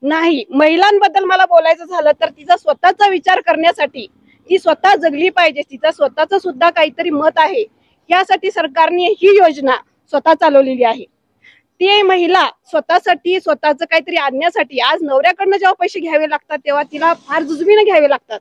D: नाही. महिलांबद्दल मला बोलायचं झालं तर तिचा स्वतःचा विचार करण्यासाठी ती स्वतः जगली पाहिजे, तिचा स्वतःच सुद्धा काहीतरी मत आहे, यासाठी सरकारने ही योजना स्वतः चालवलेली आहे. ती महिला स्वतःसाठी स्वतःच काहीतरी आणण्यासाठी आज नवऱ्याकडनं जेव्हा पैसे घ्यावे लागतात तेव्हा तिला फार जुजबीने घ्यावे लागतात,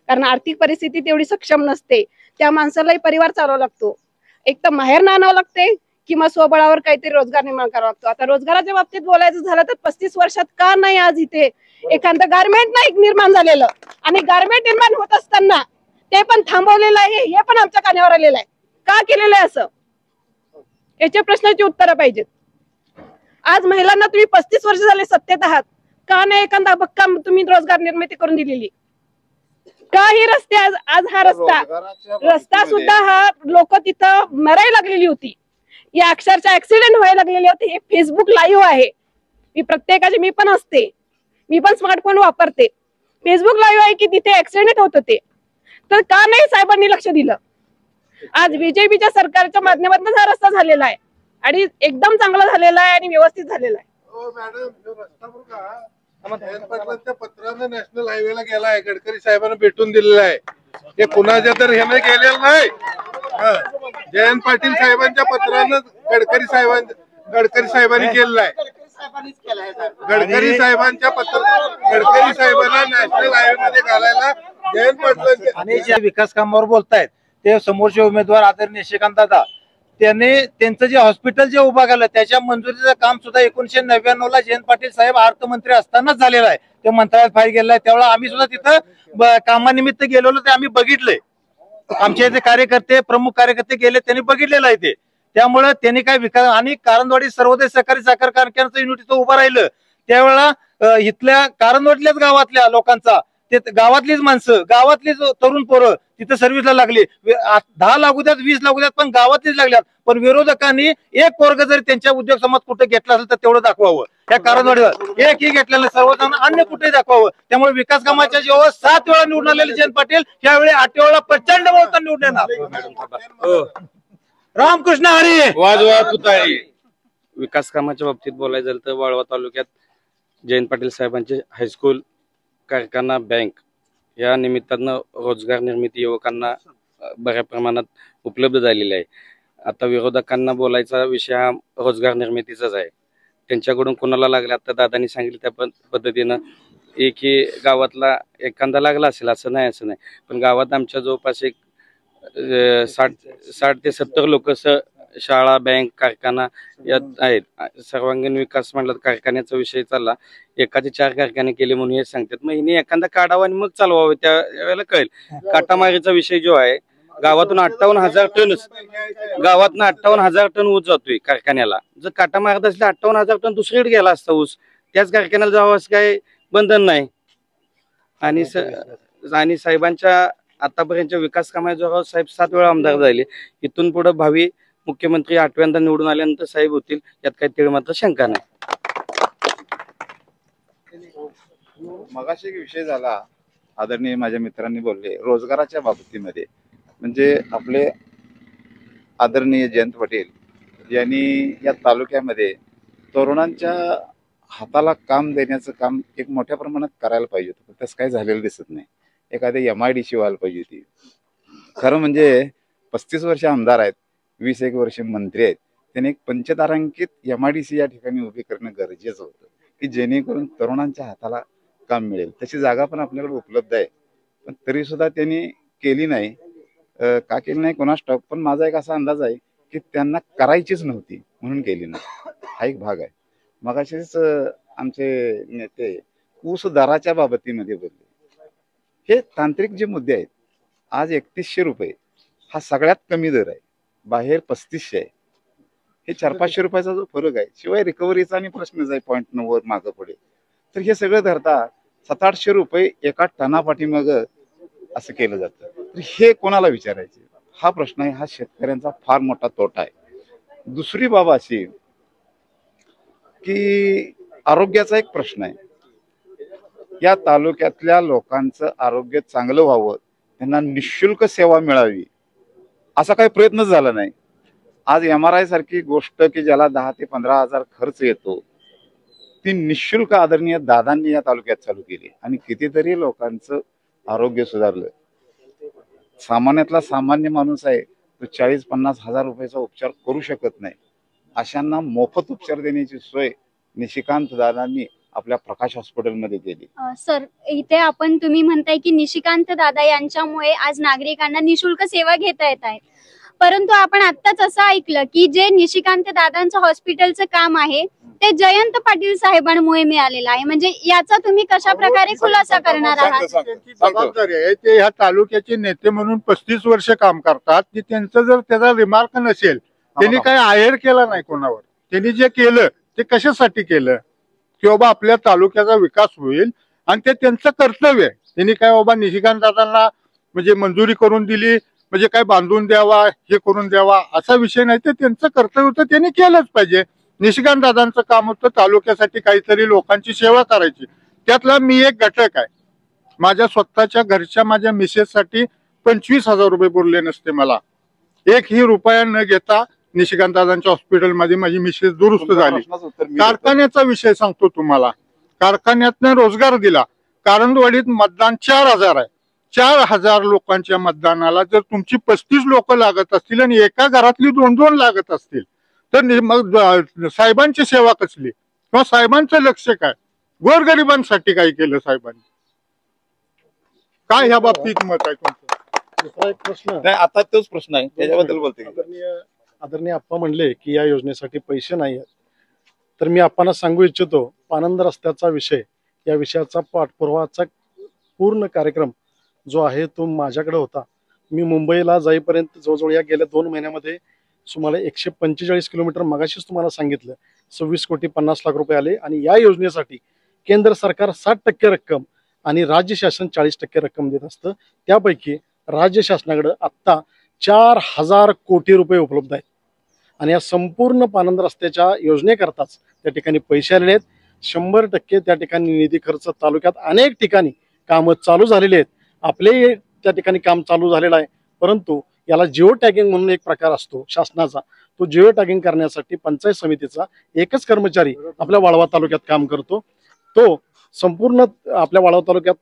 D: कारण आर्थिक परिस्थिती तेवढी सक्षम नसते. त्या माणसालाही परिवार चालवावा लागतो. एक तर माहेर आणावं लागते किंवा स्वबळावर काहीतरी रोजगार निर्माण करावा लागतो. आता रोजगाराच्या बाबतीत बोलायचं झालं तर 35 वर्षात का नाही आज इथे एखादं गारमेंट नाही निर्माण झालेलं, आणि गारमेंट निर्माण होत असताना ते पण थांबवलेलं आहे, हे पण आमच्या कानावर आलेलं आहे. का केलेलं आहे असं, याच्या प्रश्नाची उत्तरं पाहिजेत. आज महिलांना तुम्ही 35 वर्ष झाले सत्तेत आहात, का नाही एखादा भक्का तुम्ही रोजगार निर्मिती करून दिलेली? का ही रस्ते आज हा रस्ता सुद्धा हा लोक तिथं मरायला लागलेली होती, या अक्षरशः ऍक्सिडेंट व्हायला लागलेले होते. हे फेसबुक लाईव्ह आहे, मी पण असते, मी पण स्मार्टफोन वापरते. फेसबुक लाईव्ह आहे की तिथे ऍक्सिडेंट होत होते, तर का नाही साहेबांनी लक्ष दिलं? आज बीजेपीच्या सरकारच्या माध्यमातून हा रस्ता झालेला आहे आणि एकदम चांगला झालेला आहे आणि व्यवस्थित झालेला आहे.
E: पाटलांच्या पत्रानं नॅशनल हायवेला गेलाय, गडकरी साहेबांना भेटून दिलेला आहे. हे कुणाच्या तर ह्याने गेलेलं नाही. जयंत पाटील साहेबांच्या पत्रानं गडकरी साहेबांनी केलेलं आहे. गडकरी साहेबांना नॅशनल हायवे मध्ये घालायला जयंत पाटील
L: आणि ज्या विकास कामावर बोलतायत ते समोरचे उमेदवार आदरणीय श्रीकांत दादा, त्यांचं जे हॉस्पिटल जे उभा केलं त्याच्या मंजुरीचं काम सुद्धा 1999 ला जयंत पाटील साहेब अर्थमंत्री असतानाच झालेलं आहे. ते मंत्रालयात फाईल गेलेलं आहे. त्यावेळेला आम्ही सुद्धा तिथं कामानिमित्त गेलेलो, ते आम्ही बघितलंय. आमचे जे कार्यकर्ते प्रमुख कार्यकर्ते गेले त्यांनी बघितलेलं आहे ते. त्यामुळे त्यांनी काय विकास आणि कारंजवाडी सर्वोदय सहकारी साखर कारखान्याचं युनिट इथं उभं राहिलं त्यावेळेला इथल्या कारंजवाडीतल्याच गावातल्या लोकांचा, ते गावातलीच माणसं, गावातलीच तरुण पोरं तिथं सर्व्हिसला लागली. 10 लागू द्यात 20 लागू द्यात पण गावातलीच लागल्यात. पण विरोधकांनी एक पोरग जरी त्यांच्या उद्योग समाज कुठे घेतला असेल तर तेवढं दाखवावं. त्या कारंजवाडीवर एकही घेतलेलं सर्वजण अन्य कुठेही दाखवावं. त्यामुळे विकास कामाच्या जेव्हा 7 वेळा निवडून आलेले जयंत पाटील यावेळी 8 वेळा प्रचंड बहुमताने निवडून येणार. रामकृष्ण हरी
A: वाजवा तुतारी.
M: विकास कामाच्या बाबतीत बोलायचं झालं तर वाळवा तालुक्यात जयंत पाटील साहेबांचे हायस्कूल, कारखाना, बँक या निमित्तानं रोजगार निर्मिती युवकांना बऱ्या प्रमाणात उपलब्ध झालेली आहे. आता विरोधकांना बोलायचा विषय हा रोजगार निर्मितीचाच आहे. त्यांच्याकडून कोणाला लागला तर दादांनी सांगितलं त्या पद्धतीनं एकही गावातला एखादा लागला असेल असं नाही. पण गावात आमच्या जवळपास एक 60 ते 70 लोक शाळा, बँक, कारखाना यात आहेत. सर्वांगीण विकास म्हणला तर कारखान्याचा विषय चालला. एकाचे 4 कारखाने केले म्हणून हे सांगतात. मग हिने एखादा काढावा आणि मग चालवावं, त्या वेळेला कळेल. काटामारीचा विषय जो आहे, गावातून 58,000 टन ऊस जातोय कारखान्याला. जर काटा मारत असले 58,000 टन दुसरीकडे गेला असता ऊस, त्याच कारखान्याला जावं असं काही बंधन नाही. आणि साहेबांच्या आतापर्यंतच्या विकास कामाच्या साहेब 7 वेळा आमदार झाले. इथून पुढे भावी मुख्यमंत्री 8व्यांदा निवडून आल्यानंतर साहेब होतील यात काही तीळ मात्र शंका नाही.
J: मगाशी एक विषय झाला, आदरणीय माझ्या मित्रांनी बोलले रोजगाराच्या बाबतीमध्ये. म्हणजे आपले आदरणीय जयंत पाटील यांनी या तालुक्यामध्ये तरुणांच्या हाताला काम देण्याचं काम एक मोठ्या प्रमाणात करायला पाहिजे होतं. तसं काही झालेलं दिसत नाही. एखाद्या MIDC व्हायला पाहिजे होती. खरं म्हणजे 35 वर्ष आमदार आहेत, 20-21 वर्ष मंत्री आहेत. त्यांनी एक पंचतारांकित MIDC या ठिकाणी उभी करणं गरजेचं होतं की जेणेकरून तरुणांच्या हाताला काम मिळेल. तशी जागा पण आपल्याकडे उपलब्ध आहे, पण तरी सुद्धा त्यांनी केली नाही. का केली नाही कोणास ठाऊक, पण माझा एक असा अंदाज आहे की त्यांना करायचीच नव्हती म्हणून केली नाही. हा एक भाग आहे. मगाशीच आमचे नेते ऊस दराच्या बाबतीमध्ये बोलले। हे तांत्रिक जे मुद्दे आहेत, आज 3100 रुपये हा सगळ्यात कमी दर आहे, बाहेर 3500 आहे। हे 400-500 रुपयाचा जो फरक आहे, शिवाय रिकव्हरीचा आणि प्रश्नच आहे 0.9 मागं पुढे, तर हे सगळं धरता 700-800 रुपये एका टनापाठीमाग असं केलं जातं। तर हे कोणाला विचारायचे, हा प्रश्न आहे, हा शेतकऱ्यांचा फार मोठा तोटा आहे। दुसरी बाब अशी की आरोग्याचा एक प्रश्न आहे। या तालुक्यातल्या लोकांचं आरोग्य चांगलं व्हावं, त्यांना निशुल्क सेवा मिळावी असा काही प्रयत्नच झाला नाही। आज MRI सारखी गोष्ट की ज्याला 10 ते 15 हजार खर्च येतो, ती निशुल्क आदरणीय दादांनी या तालुक्यात चालू केली आणि कितीतरी लोकांचं आरोग्य सुधारलं। सामान्यातला सामान्य माणूस आहे तो 40-50 हजार रुपयाचा उपचार करू शकत नाही, अशांना मोफत उपचार देण्याची सोय निशिकांत दादांनी आपल्या प्रकाश हॉस्पिटलमध्ये केली।
F: सर, इथे आपण तुम्ही म्हणताय की निशिकांत दादा यांच्यामुळे आज नागरिकांना निशुल्क सेवा घेता येत आहेत, परंतु आपण आत्ताच असं ऐकलं की जे निशिकांत दादांचं हॉस्पिटलचं काम आहे ते जयंत पाटील साहेबांमुळे मिळालेलं आहे, म्हणजे याचा तुम्ही कशा प्रकारे खुलासा करणार आहात?
A: जबाबदारी आहे, ते ह्या तालुक्याचे नेते म्हणून 35 वर्ष काम करतात, की त्यांचं जर त्याचा रिमार्क नसेल, त्यांनी काय आहेर केला नाही कोणावर, त्यांनी जे केलं ते कशासाठी केलं की बाबा आपल्या तालुक्याचा विकास होईल आणि ते त्यांचं कर्तव्य आहे। त्यांनी काय बाबा निशिकांत दादांना म्हणजे मंजुरी करून दिली म्हणजे काय बांधून द्यावा हे करून द्यावा असा विषय नाही, ते त्यांचं कर्तव्य होतं, त्यांनी केलंच पाहिजे। निशिकांत दादांचं काम होतं तालुक्यासाठी काहीतरी लोकांची सेवा करायची, त्यातला मी एक घटक आहे। माझ्या स्वतःच्या घरच्या माझ्या मिसेससाठी 25,000 रुपये पुरले नसते मला, एकही रुपया न घेता निशिकांत दादांच्या हॉस्पिटलमध्ये माझी मिसेस दुरुस्त झाली। कारखान्याचा विषय सांगतो तुम्हाला, कारखान्यातनं रोजगार दिला। कारंदवाडीत मतदान 4000 आहे, 4000 लोकांच्या मतदानाला जर तुमची 35 लोक लागत असतील आणि एका घरातली 2-2 लागत असतील तर मग साहेबांची सेवा कसली किंवा साहेबांचं लक्ष काय, गोरगरिबांसाठी काय केलं साहेबांनी, काय ह्या बाबतीत मत आहे तुमचं?
B: दुसरा एक प्रश्न
J: नाही, आता तोच प्रश्न आहे त्याच्याबद्दल बोलते।
B: आदरणीय आप्पा म्हणले की या योजनेसाठी पैसे नाही आहेत, तर मी आप्पांना सांगू इच्छितो, पानंद रस्त्याचा विषय, या विषयाचा पाठपुरावाचा पूर्ण कार्यक्रम जो आहे तो माझ्याकडे होता। मी मुंबईला जाईपर्यंत जवळजवळ या गेल्या 2 महिन्यामध्ये सुमारे 145 किलोमीटर, मगाशीच तुम्हाला सांगितलं 26,50,00,000 रुपये आले आणि या योजनेसाठी केंद्र सरकार 60% रक्कम आणि राज्य शासन 40% रक्कम देत असतं। त्यापैकी राज्य शासनाकडे आत्ता 4,000 कोटी रुपये उपलब्ध आहेत आणि या संपूर्ण पानंद रस्त्याच्या योजनेकरताच त्या ठिकाणी पैसे आलेले आहेत। 100% त्या ठिकाणी निधी खर्च, तालुक्यात अनेक ठिकाणी कामं चालू झालेली आहेत, आपले त्या ठिकाणी काम चालू झालेलं आहे, परंतु याला जिओ टॅगिंग म्हणून एक प्रकार असतो शासनाचा, तो जिओ टॅगिंग करण्यासाठी पंचायत समितीचा एकच कर्मचारी आपल्या वाळवा तालुक्यात काम करतो। तो संपूर्ण आपल्या वाळवा तालुक्यात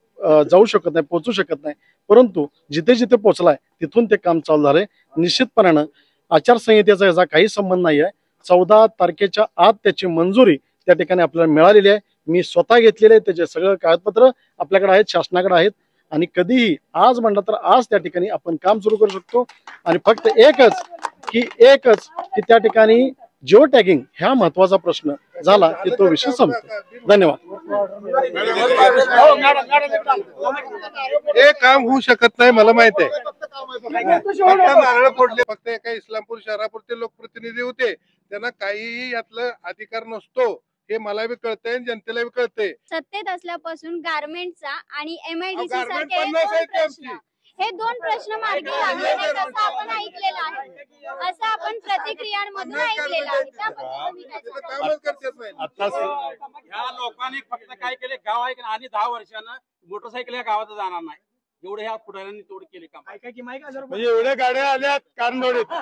B: जाऊ शकत नाही, पोहोचू शकत नाही, परंतु जिथे जिथे पोहोचलाय तिथून ते काम चालू झालंय। निश्चितपणानं आचारसंहितेचा याचा काही संबंध नाही आहे, 14 तारखेच्या आत त्याची मंजुरी त्या ठिकाणी आपल्याला मिळालेली आहे। मी स्वतः घेतलेले त्याचे सगळं कागदपत्र आपल्याकडे आहेत, शासनाकडे आहेत आणि कधीही आज म्हणलं तर आज त्या ठिकाणी आपण काम सुरू करू शकतो आणि फक्त एकच की त्या ठिकाणी जिओ टॅगिंग ह्या महत्वाचा प्रश्न झाला की तो विषय संपतो। धन्यवाद।
E: हे काम होऊ शकत नाही, मला माहित आहे। नारळ फोडले फक्त एका इस्लामपूर शहरापुरते लोकप्रतिनिधी होते, त्यांना काहीही यातलं अधिकार नसतो, हे मला बी कळतंय आणि जनतेला बी कळतंय।
F: सत्तेत असल्यापासून गारमेंटचा आणि MIDC
E: गारमेंट
F: सारखे हे दोन प्रश्न मार्गी लागले नाहीत असं आपण ऐकलेलं आहे, असं आपण प्रतिक्रियांमधून ऐकलेलं आहे, त्याबद्दल तुम्ही काय सांगाल?
N: ह्या लोकांनी फक्त काय केले, गाव आहे आणि 10 वर्षानं मोटरसायकल या गावात जाणार नाही, एवढे ह्या पुढाऱ्यांनी तेवढं केले काम।
A: म्हणजे एवढ्या गाड्या आल्या कारंदवाडीत,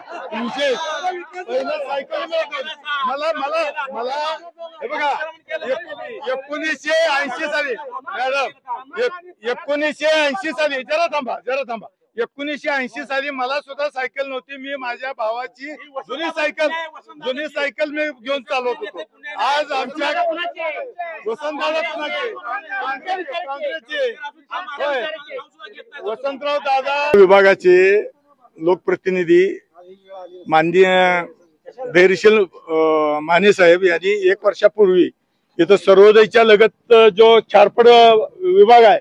A: मला हे बघा 1980 साली मॅडम 1980 साली जरा थांबा 1980 साली मला सुद्धा सायकल नव्हती, मी माझ्या भावाची जुनी सायकल मी घेऊन चालवत होतो। आज आमच्या वसंतराव दादा विभागाचे लोकप्रतिनिधी माननीय धैर्यशील माने साहेब यांनी 1 वर्षापूर्वी इथं सर्वोदयच्या लगत जो चारपड विभाग आहे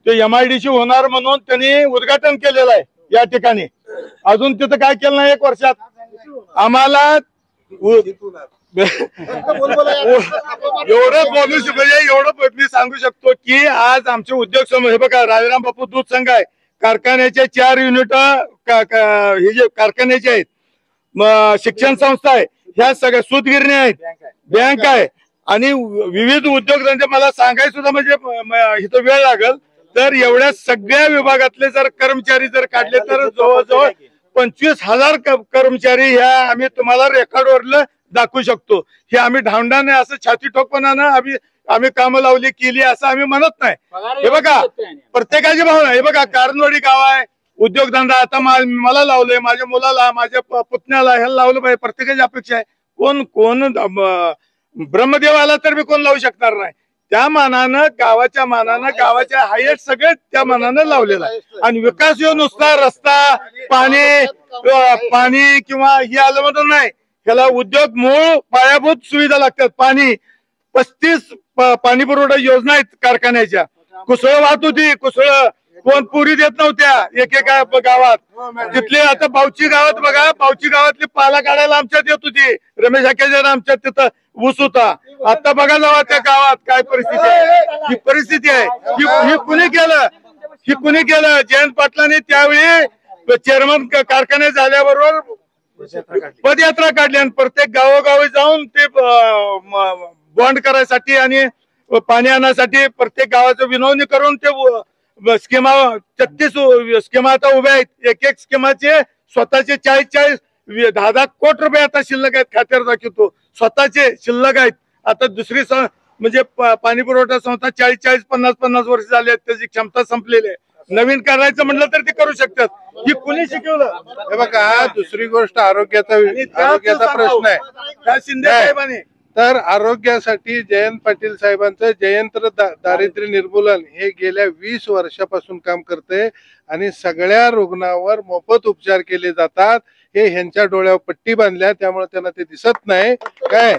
A: तो MIDC होणार म्हणून त्यांनी उद्घाटन केलेलं आहे या ठिकाणी. अजून तिथं काय केलं नाही 1 वर्षात. आम्हाला एवढं मी सांगू शकतो की आज आमचे उद्योग समूह, हे बघा राजाराम बापू दूध संघ आहे, कारखान्याचे 4 युनिट हे जे कारखान्याचे आहेत, शिक्षण संस्था आहे, ह्या सगळ्या सूतगिरणी आहेत, बँक आहे आणि विविध उद्योगधंदे. मला सांगायचं सुद्धा म्हणजे इथं वेळ लागल. तर एवढ्या सगळ्या विभागातले जर कर्मचारी जर काढले तर जवळजवळ 25,000 कर्मचारी ह्या आम्ही तुम्हाला रेकॉर्डवरलं दाखवू शकतो. हे आम्ही ढावणाने असं छाती ठोकपणानं आम्ही कामं लावली केली असं आम्ही म्हणत नाही. हे बघा प्रत्येकाची भावना. हे बघा कारणवाडी गाव आहे, उद्योगधंदा आता मला लावलंय, माझ्या मुलाला, माझ्या पुतण्याला ह्याला लावलं पाहिजे. प्रत्येकाची अपेक्षा आहे. कोण ब्रह्मदेव आला तर मी कोण लावू शकणार नाही. त्या मानानं गावाच्या हायस्ट सगळे त्या मानानं लावलेला आहे. आणि विकास ह्यो नुसता रस्ता पाणी किंवा हे आलं म्हणून नाही. ह्याला उद्योग मूळ पायाभूत सुविधा लागतात. पाणी 35 पाणी पुरवठा योजना आहेत कारखान्याच्या. कुसळ वाहत होती, कुसळ कोण पुरी देत नव्हत्या एकेका गावात. तिथले आता बावची गावात बघा, बावची गावातली पाला काढायला आमच्यात येत होती. रमेश हाकेजर आमच्यात तिथं ऊस होता. आता बघा जावा त्या गावात काय परिस्थिती आहे. ही परिस्थिती आहे. ही कुणी केलं जयंत पाटलांनी त्यावेळी चेअरमन कारखाने झाल्याबरोबर पदयात्रा काढली आणि प्रत्येक गावोगावी जाऊन ते बॉन्ड करायसाठी आणि पाणी आणण्यासाठी प्रत्येक गावाचं विनोदनी करून ते स्कीमा 36 स्कीमा आता उभ्या आहेत. एक स्कीमाचे स्वतःचे 40 10 कोटी रुपये आता शिल्लक आहेत. खात्यावर दाखवतो स्वतःचे शिल्लक आहेत. आता दुसरी म्हणजे पाणी पुरवठा संस्था 40 50 वर्ष झाले आहेत, त्याची क्षमता संपलेली आहे. नवीन करायचं म्हटलं तर ते करू शकतात. ही कुणी शिकवलं.
E: हे बघा दुसरी गोष्ट आरोग्याचा प्रश्न आहे.
A: शिंदे साहेबांनी
E: तर आरोग्यासाठी जयंत पाटील साहेबांचं जयंत्र दारिद्र्य निर्मूलन हे गेल्या 20 वर्षापासून काम करते आणि सगळ्या रुग्णांवर मोफत उपचार केले जातात. हे ह्यांच्या डोळ्यावर पट्टी बांधल्या त्यामुळे त्यांना ते दिसत नाही काय.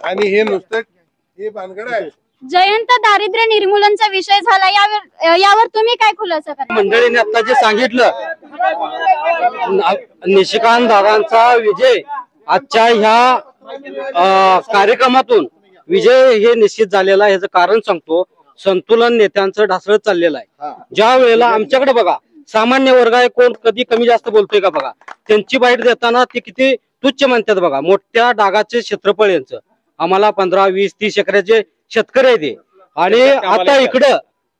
E: आणि हे नुसतं हे भानगड आहे.
F: जयंत दारिद्र्य निर्मूलनचा विषय झाला, यावर तुम्ही काय खुलासा करा.
K: मंडळीने आता जे सांगितलं, निशिकांत दादांचा विजय आजच्या ह्या कार्यक्रमातून विजय हे निश्चित झालेला आहे. ह्याचं कारण सांगतो. संतुलन नेत्यांचं ढासळत चाललेलं आहे. ज्या वेळेला आमच्याकडे बघा सामान्य वर्ग आहे, कोण कधी कमी जास्त बोलतोय का बघा. त्यांची बाईट देताना ते किती तुच्छ म्हणतात बघा. मोठ्या डागाचे क्षेत्रफळ यांचं, आम्हाला 15, 20, 30 एकराचे शेतकरी आहे ते. आणि आता इकडं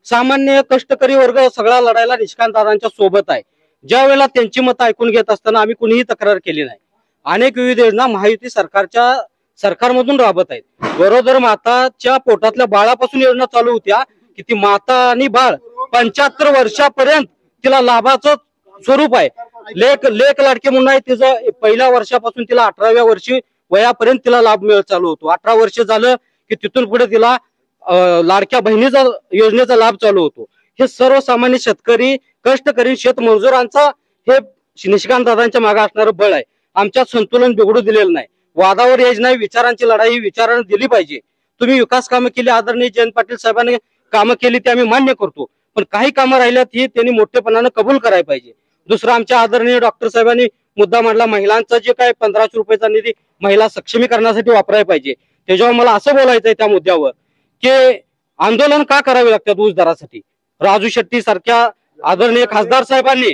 K: सामान्य कष्टकरी वर्ग सगळा लढायला निशिकांत दादांच्या सोबत आहे. ज्या वेळेला त्यांची मतं ऐकून घेत असताना आम्ही कुणीही तक्रार केली नाही. अनेक विविध योजना महायुती सरकारमधून राबत आहेत. गरोदर माताच्या पोटातल्या बाळापासून योजना चालू होत्या की ती माता आणि बाळ 75 वर्षापर्यंत तिला लाभाचं स्वरूप आहे. लेख लाडके म्हणून आहे, तिचं पहिल्या वर्षापासून तिला 18व्या वर्षी वयापर्यंत तिला लाभ मिळत चालू होतो. 18 वर्ष झालं की तिथून पुढे तिला लाडक्या बहिणीचा योजनेचा लाभ चालू होतो. हे सर्वसामान्य शेतकरी कष्टकरी शेतमजुरांचा हे निशिकांत दादांच्या मागे असणारं बळ आहे. आमच्यात संतुलन बिघडू दिलेलं नाही. वादावर यायचं नाही. विचारांची लढाई विचाराने दिली पाहिजे. तुम्ही विकास कामं केली, आदरणीय जयंत पाटील साहेबांनी कामं केली ते आम्ही मान्य करतो. पण काही कामं राहिल्यात ही त्यांनी मोठेपणानं कबूल करायला पाहिजे. दुसरं आमच्या आदरणीय डॉक्टर साहेबांनी मुद्दा मांडला, महिलांचा जे काय 1500 रुपयाचा निधी महिला सक्षमीकरणासाठी वापरायला पाहिजे. त्याच्यावर मला असं बोलायचंय त्या मुद्द्यावर की आंदोलन का करावे लागतात ऊस दरासाठी. राजू शेट्टी सारख्या आदरणीय खासदार साहेबांनी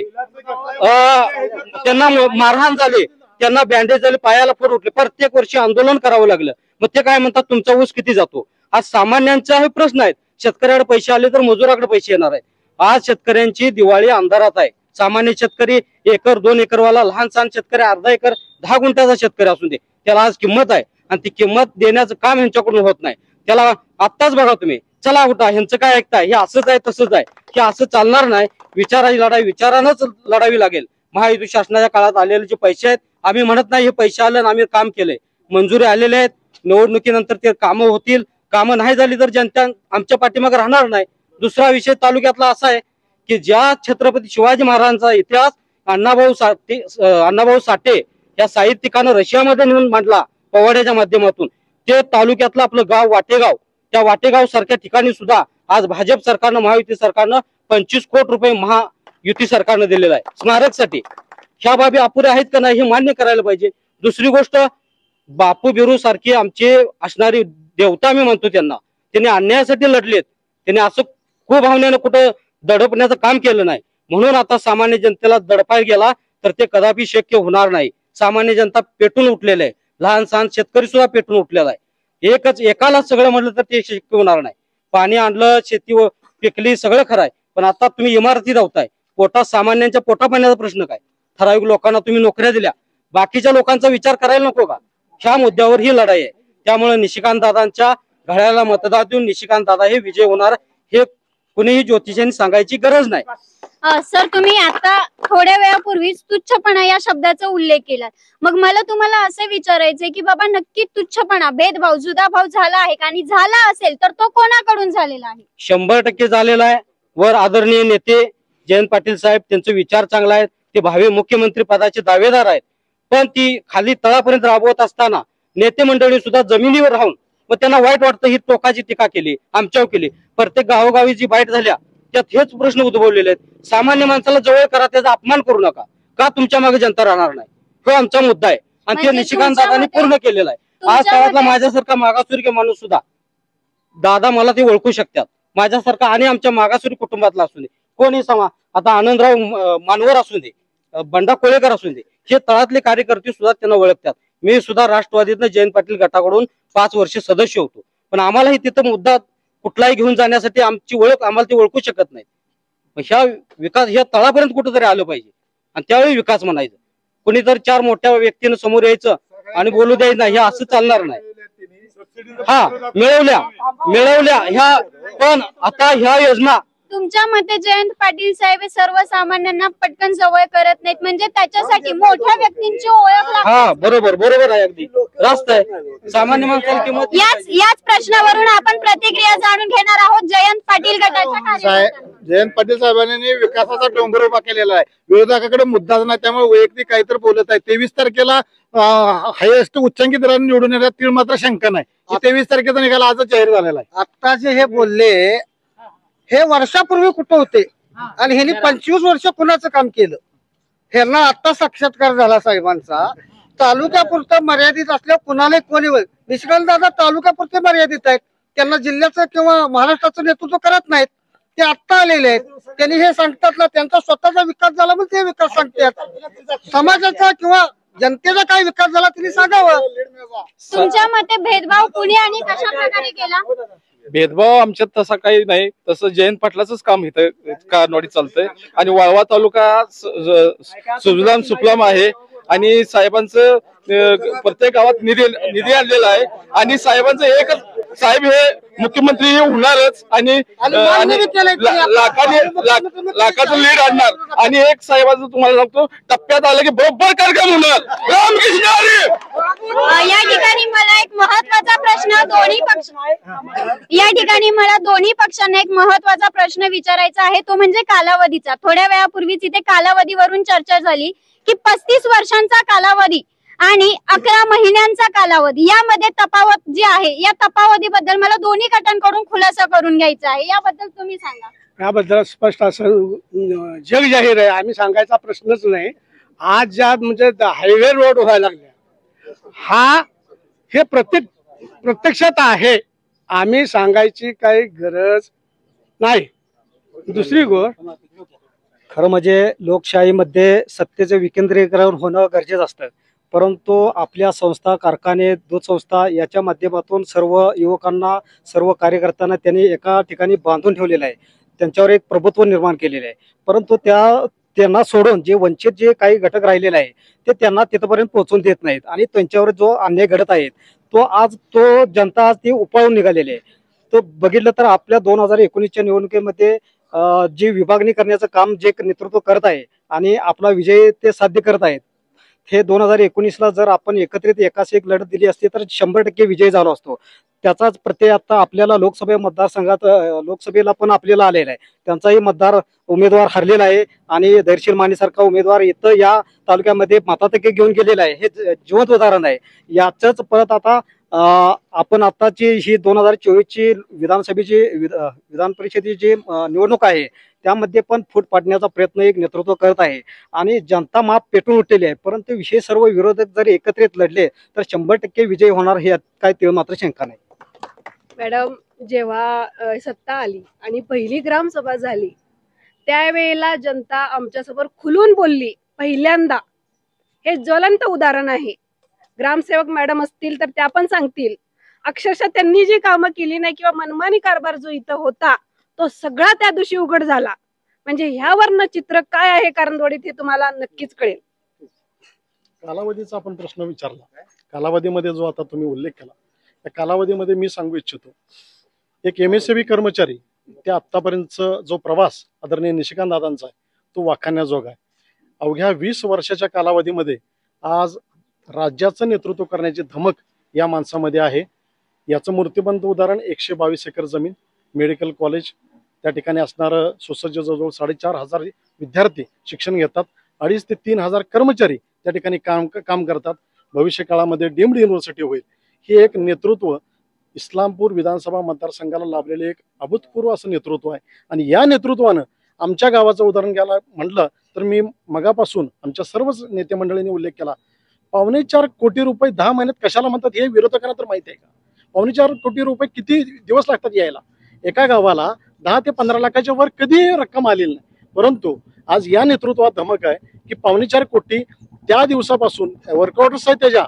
K: त्यांना मारहाण झाली, त्यांना बँडेज झाले, पायाला फोड उठले, प्रत्येक वर्षी आंदोलन करावं लागलं. मग ते काय म्हणतात तुमचा ऊस किती जातो. आज सामान्यांचा हे प्रश्न आहेत. शेतकऱ्याकडे पैसे आले तर मजुराकडे पैसे येणार आहेत. आज शेतकऱ्यांची दिवाळी अंधारात आहे. सामान्य शेतकरी 1 2 एकरवाला, लहान सहान शेतकरी 1/2 एकर 10 गुंठ्याचा शेतकरी असून दे, त्याला आज किंमत आहे आणि ती किंमत देण्याचं काम ह्यांच्याकडून होत नाही. त्याला आत्ताच बघा तुम्ही, चला उठा, ह्यांचं काय ऐकताय, हे असंच आहे तसंच आहे, हे असं चालणार नाही. विचाराची लढाई विचारानंच लढावी लागेल. महायुती शासनाच्या काळात आलेले जे पैसे आहेत, आम्ही म्हणत नाही हे पैसे आले आणि आम्ही काम केलंय, मंजुरी आलेले आहेत. निवडणुकीनंतर ते कामं होतील. कामं नाही झाली तर जनता आमच्या पाठीमागे राहणार नाही. दुसरा विषय तालुक्यातला असा आहे की ज्या छत्रपती शिवाजी महाराजांचा इतिहास अण्णाभाऊ साठे या साहित्यिकानं रशियामध्ये नेऊन मांडला पोवाड्याच्या माध्यमातून, ते तालुक्यातलं आपलं गाव वाटेगाव, त्या वाटेगाव सारख्या ठिकाणी सुद्धा आज भाजप सरकारनं, महायुती सरकारनं 25 कोटी रुपये महायुती सरकारनं दिलेला आहे स्मारकसाठी. ह्या बाबी अपुऱ्या आहेत का नाही हे मान्य करायला पाहिजे. दुसरी गोष्ट, बापू बिरू सारखी आमचे असणारी देवता आम्ही म्हणतो त्यांनी अन्यायासाठी लढलेत. त्यांनी असं खूप भावनेनं कुठं दडपण्याचं काम केलं नाही. म्हणून आता सामान्य जनतेला दडपाय गेला तर ते कदापि शक्य होणार नाही. सामान्य जनता पेटून उठलेलं आहे, लहान सहान शेतकरी सुद्धा पेटून उठलेला आहे. एकाला सगळं म्हटलं तर ते शक्य होणार नाही. पाणी आणलं, शेती पिकली, सगळं खरं आहे, पण आता तुम्ही इमारती धावताय. सामान्यांच्या पोटा पाण्याचा प्रश्न काय? ठराविक लोकांना तुम्ही नोकऱ्या दिल्या, बाकीच्या लोकांचा विचार करायला नको का? ह्या मुद्द्यावर ही लढाई आहे. त्यामुळे निशिकांत दादांच्या घड्याला मतदान देऊन निशिकांत दादा हे विजय होणार, हे कुणीही ज्योतिषांनी सांगायची गरज नाही.
F: सर, तुम्ही आता थोड्या वेळापूर्वी तुच्छपणा या शब्दाचा उल्लेख केला. मग मला तुम्हाला असं विचारायचंय की बाबा नक्की तुच्छपणा, भेदभाव, जुदाभाव झाला आहे का? आणि झाला असेल तर तो कोणाकडून झालेला आहे?
K: 100% झालेला आहे. वर आदरणीय नेते जयंत पाटील साहेब, त्यांचे विचार चांगला आहेत, ते भावी मुख्यमंत्री पदाचे दावेदार आहेत. पण ती खाली तळापर्यंत राबवत असताना नेते मंडळी सुद्धा जमिनीवर राहून व त्यांना वाईट वाटतं ही टोकाची टीका केली, आमच्यावर केली. प्रत्येक गावोगावी जी बाईट झाल्या त्यात हेच प्रश्न उद्भवलेले आहेत. सामान्य माणसाला जवळ करा, त्याचा अपमान करू नका. का तुमच्या मागे जनता राहणार नाही? हा आमचा मुद्दा आहे आणि ते निशिकांत दादांनी पूर्ण केलेला आहे. आज काळातला माझ्यासारखा मागासवर्गीय माणूस सुद्धा दादा मला ते ओळखू शकतात. माझ्यासारखा आणि आमच्या मागासवर्गीय कुटुंबातला असू दे, कोणी समा, आता आनंदराव मानवर असू दे, बंडा कोळेकर असू दे, हे तळातले कार्यकर्ते सुद्धा त्यांना ओळखतात. मी सुद्धा राष्ट्रवादीतनं जयंत पाटील गटाकडून 5 वर्ष सदस्य होतो, पण आम्हालाही तिथं मुद्दा कुठलाही घेऊन जाण्यासाठी आमची ओळख, आम्हाला ते ओळखू शकत नाही. ह्या विकास ह्या तळापर्यंत कुठेतरी आलं पाहिजे आणि त्यावेळी विकास म्हणायचं. कोणीतरी 4 मोठ्या व्यक्तीनं समोर यायचं आणि बोलू द्यायचं नाही, हे असं चालणार नाही. हा, मिळवल्या ह्या, पण आता ह्या योजना
F: तुमच्या मते जयंत पाटील साहेब हे सर्वसामान्यांना पटकन जवळ करत नाहीत, म्हणजे त्याच्यासाठी मोठ्या व्यक्तींची ओळख लागते.
K: हा, बरोबर आहे, अगदी रास्त आहे. सामान्य माणसाला किंमत.
F: याच प्रश्नावरून आपण प्रतिक्रिया जाणून घेणार आहोत जयंत पाटील गटाच्या.
A: जयंत पाटील साहेबांनी विकासाचा डोंगर उभा केलेला आहे. विरोधकाकडे मुद्दाच नाही, त्यामुळे वैयक्तिक काहीतरी बोलत आहे. 23 तारखेला हायेस्ट उच्चांकी दराने निवडून येण्यात ती मात्र शंका नाही. 23 तारखेचा निकाल आजच जाहीर झालेला आहे.
G: आता जे हे बोलले हे वर्षापूर्वी कुठं होते आणि ह्यांनी 25 वर्ष कुणाचं काम केलं? ह्यांना आता साक्षात्कार झाला साहेबांचा. तालुक्यापुरतं मर्यादित असल्या कुणाला कोणी निशिकांत दादा तालुक्यापुरते मर्यादित आहेत, त्यांना जिल्ह्याचं किंवा महाराष्ट्राचं नेतृत्व करत नाहीत. ते आत्ता आलेले आहेत, त्यांनी हे सांगतात ना त्यांचा स्वतःचा विकास झाला म्हणून ते विकास सांगतात. समाजाचा किंवा जनतेचा काय विकास झाला त्यांनी सांगावं.
F: तुमच्या मते भेदभाव कुणी आणि कशा प्रकारे केला?
O: भेदभाव आमच्यात तसा काही नाही. तसं जयंत पाटलाच काम इथं कारवाडी चालतंय आणि वाळवा तालुका सुजलाम सुफलाम आहे आणि साहेबांचं प्रत्येक गावात निधी आणलेला आहे आणि साहेबांचं एकच, साहेब हे मुख्यमंत्री होणारच आणि लाखाचं लीड आणणार आणि एक साहेबांचं तुम्हाला सांगतो टप्प्यात आलं की बरोबर कार्यक्रम होणार. रामकृष्ण हरी.
F: या ठिकाणी मला एक महत्वाचा प्रश्न दोन्ही पक्षांना एक महत्वाचा प्रश्न विचारायचा आहे, तो म्हणजे कालावधीचा. थोड्या वेळापूर्वीच इथे कालावधीवरून चर्चा झाली की 35 वर्षांचा कालावधी आणि 11 महिन्यांचा कालावधी, यामध्ये तफावत जी आहे, या तफावतीबद्दल मला दोन्ही गटांकडून खुलासा करून घ्यायचा आहे. याबद्दल तुम्ही सांगा.
G: याबद्दल स्पष्ट असं जग जाहीर आहे, आम्ही सांगायचा प्रश्नच नाही. आज ज्या म्हणजे हायवे रोड व्हायला लागल्या, हे प्रत्यक्षात आहे, आम्ही सांगायची काही गरज नाही. दुसरी गोष्ट,
K: खरं म्हणजे लोकशाहीमध्ये सत्तेचे विकेंद्रीकरण होणं गरजेचं असतं, परंतु आपल्या संस्था, कारखाने, दूध संस्था याच्या माध्यमातून सर्व युवकांना, सर्व कार्यकर्त्यांना त्यांनी एका ठिकाणी बांधून ठेवलेलं आहे, त्यांच्यावर एक प्रभुत्व निर्माण केलेलं आहे. परंतु त्यांना सोडून जे वंचित जे काही घटक राहिलेले आहे ते त्यांना तिथपर्यंत पोहोचून देत नाहीत आणि त्यांच्यावर जो अन्याय घडत आहे तो जनता आज ती उपाळून निघालेली आहे. तो बघितलं तर आपल्या 2019च्या निवडणुकीमध्ये जी विभागणी करण्याचं काम जे नेतृत्व करत आहे आणि आपला विजय ते साध्य करत आहेत, हे 2019ला जर आपण एकत्रित एकाच एक लढत दिली असती तर 100% विजय झाला असतो. त्याचाच प्रत्यय आता आपल्याला लोकसभेला पण आपल्याला आलेला आहे. त्यांचाही उमेदवार हरलेला आहे आणि धैर्यशील मानेसारखा उमेदवार इथं या तालुक्यामध्ये मताधिक्य घेऊन गेलेला आहे. हे जिवंत उदाहरण आहे. याच परत आता आपण आताची ही 2024ची विधानसभेची विधान परिषदेची जी निवडणूक आहे त्यामध्ये पण फूट पाडण्याचा प्रयत्न एक नेतृत्व करत आहे आणि जनता माप पेटून उठलेली आहे. परंतु विषय सर्व विरोधक जर एकत्रित लढले तर 100% विजय होणार हे काय तीळ मात्र शंका नाही.
D: मॅडम, जेव्हा सत्ता आली आणि पहिली ग्रामसभा झाली त्यावेळेला जनता आमच्यासमोर खुलून बोलली. पहिल्यांदा हे ज्वलंत उदाहरण आहे. ग्रामसेवक मॅडम असतील तर त्या पण सांगतील. अक्षरशः त्यांनी जी कामं केली नाही किंवा मनमानी कारभार जो इथं होता तो सगळा त्या दिवशी उघड झाला. म्हणजे ह्यावरनं चित्र काय आहे कारंजवाडीत हे तुम्हाला नक्कीच कळेल.
B: कालावधीचा आपण प्रश्न विचारला. कालावधीमध्ये जो आता तुम्ही उल्लेख केला त्या कालावधीमध्ये मी सांगू इच्छितो, एक MSCB कर्मचारी त्या आतापर्यंतचा जो प्रवास आदरणीय निशिकांत दादांचा आहे तो वाखाणण्याजोगा आहे. अवघ्या 20 वर्षाच्या कालावधीमध्ये आज राज्याचं नेतृत्व करण्याची धमक या माणसामध्ये आहे. याचं मूर्तिमंत उदाहरण 122 एकर जमीन, मेडिकल कॉलेज, त्या ठिकाणी असणारं सुसज्ज जवळजवळ 4,500 विद्यार्थी शिक्षण घेतात, 2,500 ते 3,000 कर्मचारी त्या ठिकाणी काम करतात. भविष्य काळामध्ये डीम्ड युनिव्हर्सिटी होईल. हे एक नेतृत्व इस्लामपूर विधानसभा मतदारसंघाला लाभलेले एक अभूतपूर्व असं नेतृत्व आहे. आणि या नेतृत्वानं आमच्या गावाचं उदाहरण घ्यायला म्हटलं तर मी मगापासून आमच्या सर्वच नेते मंडळींनी उल्लेख केला. 4.25 कोटी रुपये 10 महिन्यात कशाला म्हणतात हे विरोधकांना तर माहिती आहे का? 4.25 कोटी रुपये किती दिवस लागतात यायला? एका गावाला 10 ते 15 लाखाच्या वर कधी रक्कम आलेली नाही. परंतु आज या नेतृत्वात धमक आहे की 4.25 कोटी त्या दिवसापासून वर्क ऑर्डर्स आहेत त्याच्या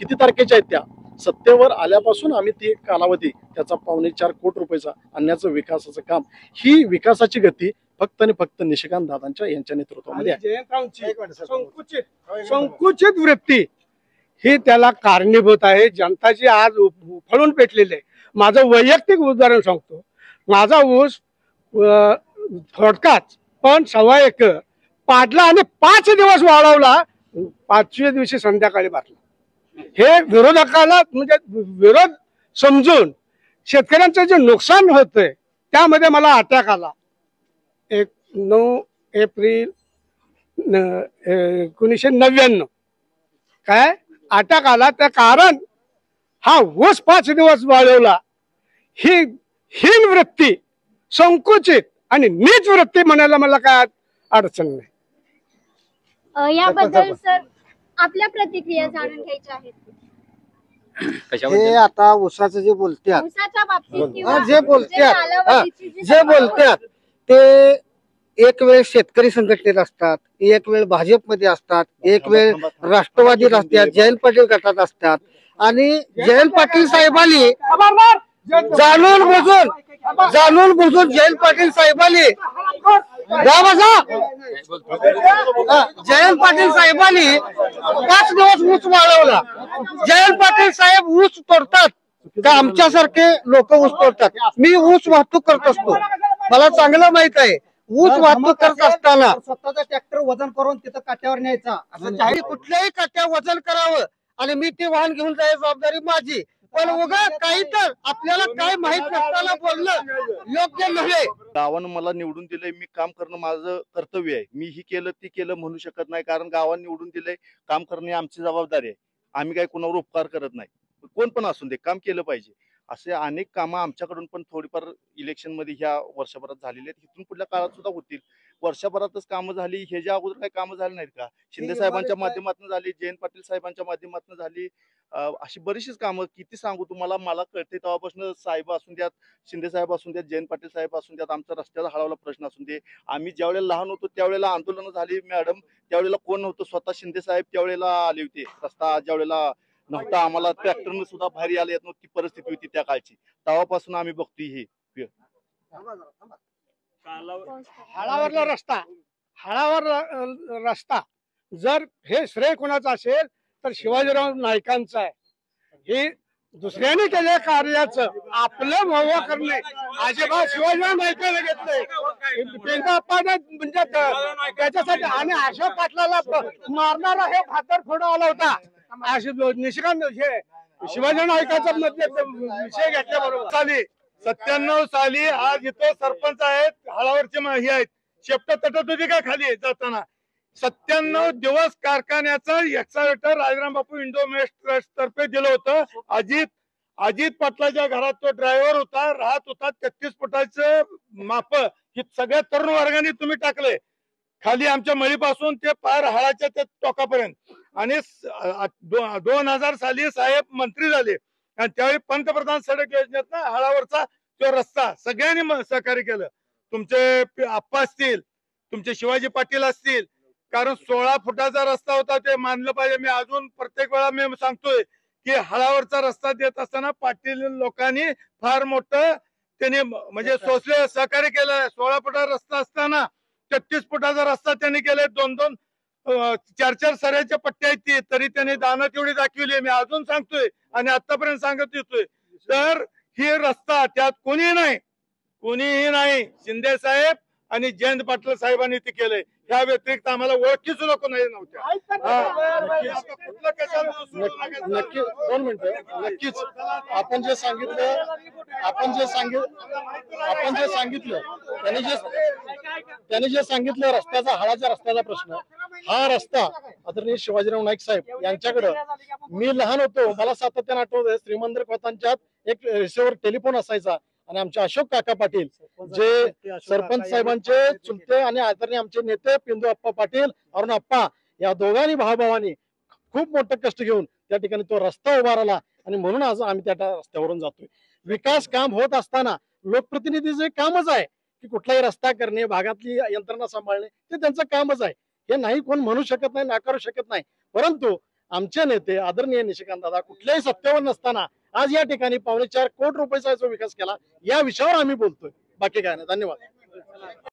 B: किती तारखेच्या आहेत त्या सत्तेवर आल्यापासून आम्ही ती कालावधी त्याचा 4.25 कोटी रुपयाचा आणण्याचं विकासाचं काम, ही विकासाची गती फक्त आणि फक्त निशिकांत दादांच्या यांच्या नेतृत्वामध्ये आहे.
G: संकुचित वृत्ती ही त्याला कारणीभूत आहे. जनताची आज उफळून पेटलेली आहे. माझं वैयक्तिक उदाहरण सांगतो. माझा ऊस थोडकाच पण 1.25 एकर पाडला आणि 5 दिवस वाळवला, 5व्या दिवशी संध्याकाळी बाटला. हे विरोधकाला म्हणजे विरोध समजून शेतकऱ्यांचं जे नुकसान होतंय त्यामध्ये मला अटॅक आला. 9 एप्रिल 1999 काय अटॅक आला. त्या कारण हा ऊस 5 दिवस वाळवला. ही हीन वृत्ती, संकुचित आणि नीच वृत्ती म्हणायला मला काय अडचण नाही.
F: याबद्दल सर आपल्या प्रतिक्रिया जाणून घ्यायच्या आहेत.
P: हे आता ऊसाचं जे बोलतात
F: ऊसाच्या बाबतीत किंवा
P: जे बोलतात ते एक वेळ शेतकरी संघटनेत असतात, एक वेळ भाजपमध्ये असतात, एक वेळ राष्ट्रवादीत असतात, जयंत पाटील गटात असतात. आणि जयंत पाटील साहेबांनी जाणून बुजून जयंत पाटील साहेबांनी जयंत पाटील साहेबांनी 5 दिवस ऊस वाळवला. जयंत पाटील साहेब ऊस तोडतात का आमच्यासारखे लोक ऊस तोडतात? मी ऊस वाहतूक करत असतो, मला चांगलं माहित आहे. ऊस वाहतूक करत असताना
K: स्वतःचा ट्रॅक्टर वजन करून तिथं काट्यावर न्यायचा,
P: कुठल्याही काट्यावर वजन करावं आणि मी ते वाहन घेऊन जायची जबाबदारी माझी. पण उगा काही तर आपल्याला काय माहित नसताना बोलणं योग्य नव्हे.
H: गावानं मला निवडून दिलंय, मी काम करणं माझं कर्तव्य आहे. मी ही केलं ती केलं म्हणू शकत नाही, कारण गावानं निवडून दिलंय. काम करणे आमची जबाबदारी आहे. आम्ही काही कोणावर उपकार करत नाही. कोण पण असून दे काम केलं पाहिजे. असे अनेक कामं आमच्याकडून पण थोडीफार इलेक्शन मध्ये ह्या वर्षभरात झालेली आहेत. इथून पुढल्या काळात सुद्धा होतील. वर्षभरातच कामं झाली, ह्याच्या अगोदर काही कामं झाली नाहीत का? शिंदे साहेबांच्या माध्यमातून झाली, जयंत पाटील साहेबांच्या माध्यमातून झाली. अशी बरीचशीच कामं किती सांगू तुम्हाला. मला कळते तेव्हापासून साहेब असून द्यात, शिंदे साहेब असून द्यात, जयंत पाटील साहेब असून द्यात, आमचा रस्त्याचा हळवला प्रश्न असून दे. आम्ही ज्या वेळेला लहान होतो त्यावेळेला आंदोलन झाली मॅडम, त्यावेळेला कोण नव्हतं, स्वतः शिंदे साहेब त्यावेळेला आले होते. रस्ता ज्या वेळेला नव्हता, आम्हाला ट्रॅक्टरनं सुद्धा बाहेर आले येत नव्हती परिस्थिती होती त्या काळची. तेव्हापासून आम्ही बघतोय हे
G: हाळावरला रस्ता जर हे श्रेय कोणाचं असेल तर शिवाजीराव नाईकांचं आहे. हे दुसऱ्याने केल्या कार्याचं आपलं व्हावं करणे अजिबात शिवाजीराव नाईकांना घेतलंय. म्हणजे त्याच्यासाठी आणि अशोक पाटलाला मारणारा हे फातर फोडा आला होता. निशिकांत हे शिवाजी नाईकाचा विषय घेतल्याबरोबर
A: 97 साली आज इथं सरपंच आहेत, हाळावरचे हे आहेत, शेपटा तटत होती का खाली जाताना. 97 दिवस कारखान्याचं excavator Rajaram Bapu Indo मेस्ट trust तर्फे दिलं होतं. अजित अजित पाटलाच्या घरात तो ड्रायव्हर होता, राहत होता. 33 फुटाचं माप ही सगळ्या तरुण वर्गाने तुम्ही टाकले खाली आमच्या मळीपासून ते पार हाळाच्या त्या टोकापर्यंत. आणि 2000 साली साहेब मंत्री झाले आणि त्यावेळी पंतप्रधान सडक योजनेत ना हाळावरचा तो रस्ता सगळ्यांनी सहकार्य केलं. तुमचे आप्पा असतील, तुमचे शिवाजी पाटील असतील, कारण 16 फुटाचा रस्ता होता ते मानलं पाहिजे. मी अजून प्रत्येक वेळा मी सांगतोय की हाळावरचा रस्ता देत असताना पाटील लोकांनी फार मोठं त्यांनी म्हणजे सोसले सहकार्य केलं. 16 फुटाचा रस्ता असताना 33 फुटाचा रस्ता त्यांनी केलाय. 2-2 4-4 सऱ्याच्या पट्ट्या आहेत ती, तरी त्यांनी दानं तेवढी दाखवली. मी अजून सांगतोय आणि आतापर्यंत सांगत येतोय. तर ही रस्ता त्यात कोणीही नाही. शिंदे साहेब आणि जयंत पाटील साहेबांनी ते केलंय. ह्या व्यतिरिक्त आम्हाला ओळखी सुद्धा कोणाही नव्हत्या.
B: नक्की 2 मिनिटं. नक्कीच आपण जे सांगितलं त्यांनी जे सांगितलं रस्त्याचा, हाळाच्या रस्त्याचा प्रश्न, हा रस्ता आदरणीय शिवाजीराव नाईक साहेब यांच्याकडं मी लहान होतो, मला सातत्याने आठवतंय, श्रीमंदिर खोतांच्यात एक रिसिव्हर टेलिफोन असायचा आणि आमचे अशोक काका पाटील जे सरपंच साहेबांचे चुलते आणि आदरणीय आमचे नेते पिंदू अप्पा पाटील, अरुण अप्पा या दोघांनी भावाभावानी खूप मोठं कष्ट घेऊन त्या ठिकाणी तो रस्ता उभारला आणि म्हणून आज आम्ही त्या रस्त्यावरून जातोय. विकास काम होत असताना लोकप्रतिनिधीचे कामच आहे की कुठलाही रस्ता करणे, भागातली यंत्रणा सांभाळणे, ते त्यांचं कामच आहे. हे नाही कोण म्हणू शकत नाही, नाकारू शकत नाही. परंतु आमचे नेते आदरणीय निशिकांत दादा कुठल्याही सत्तेवर नसताना आज या ठिकाणी 4.25 कोटी रुपयाचा जो विकास केला या विषयावर आम्ही बोलतोय. बाकी काय नाही. धन्यवाद.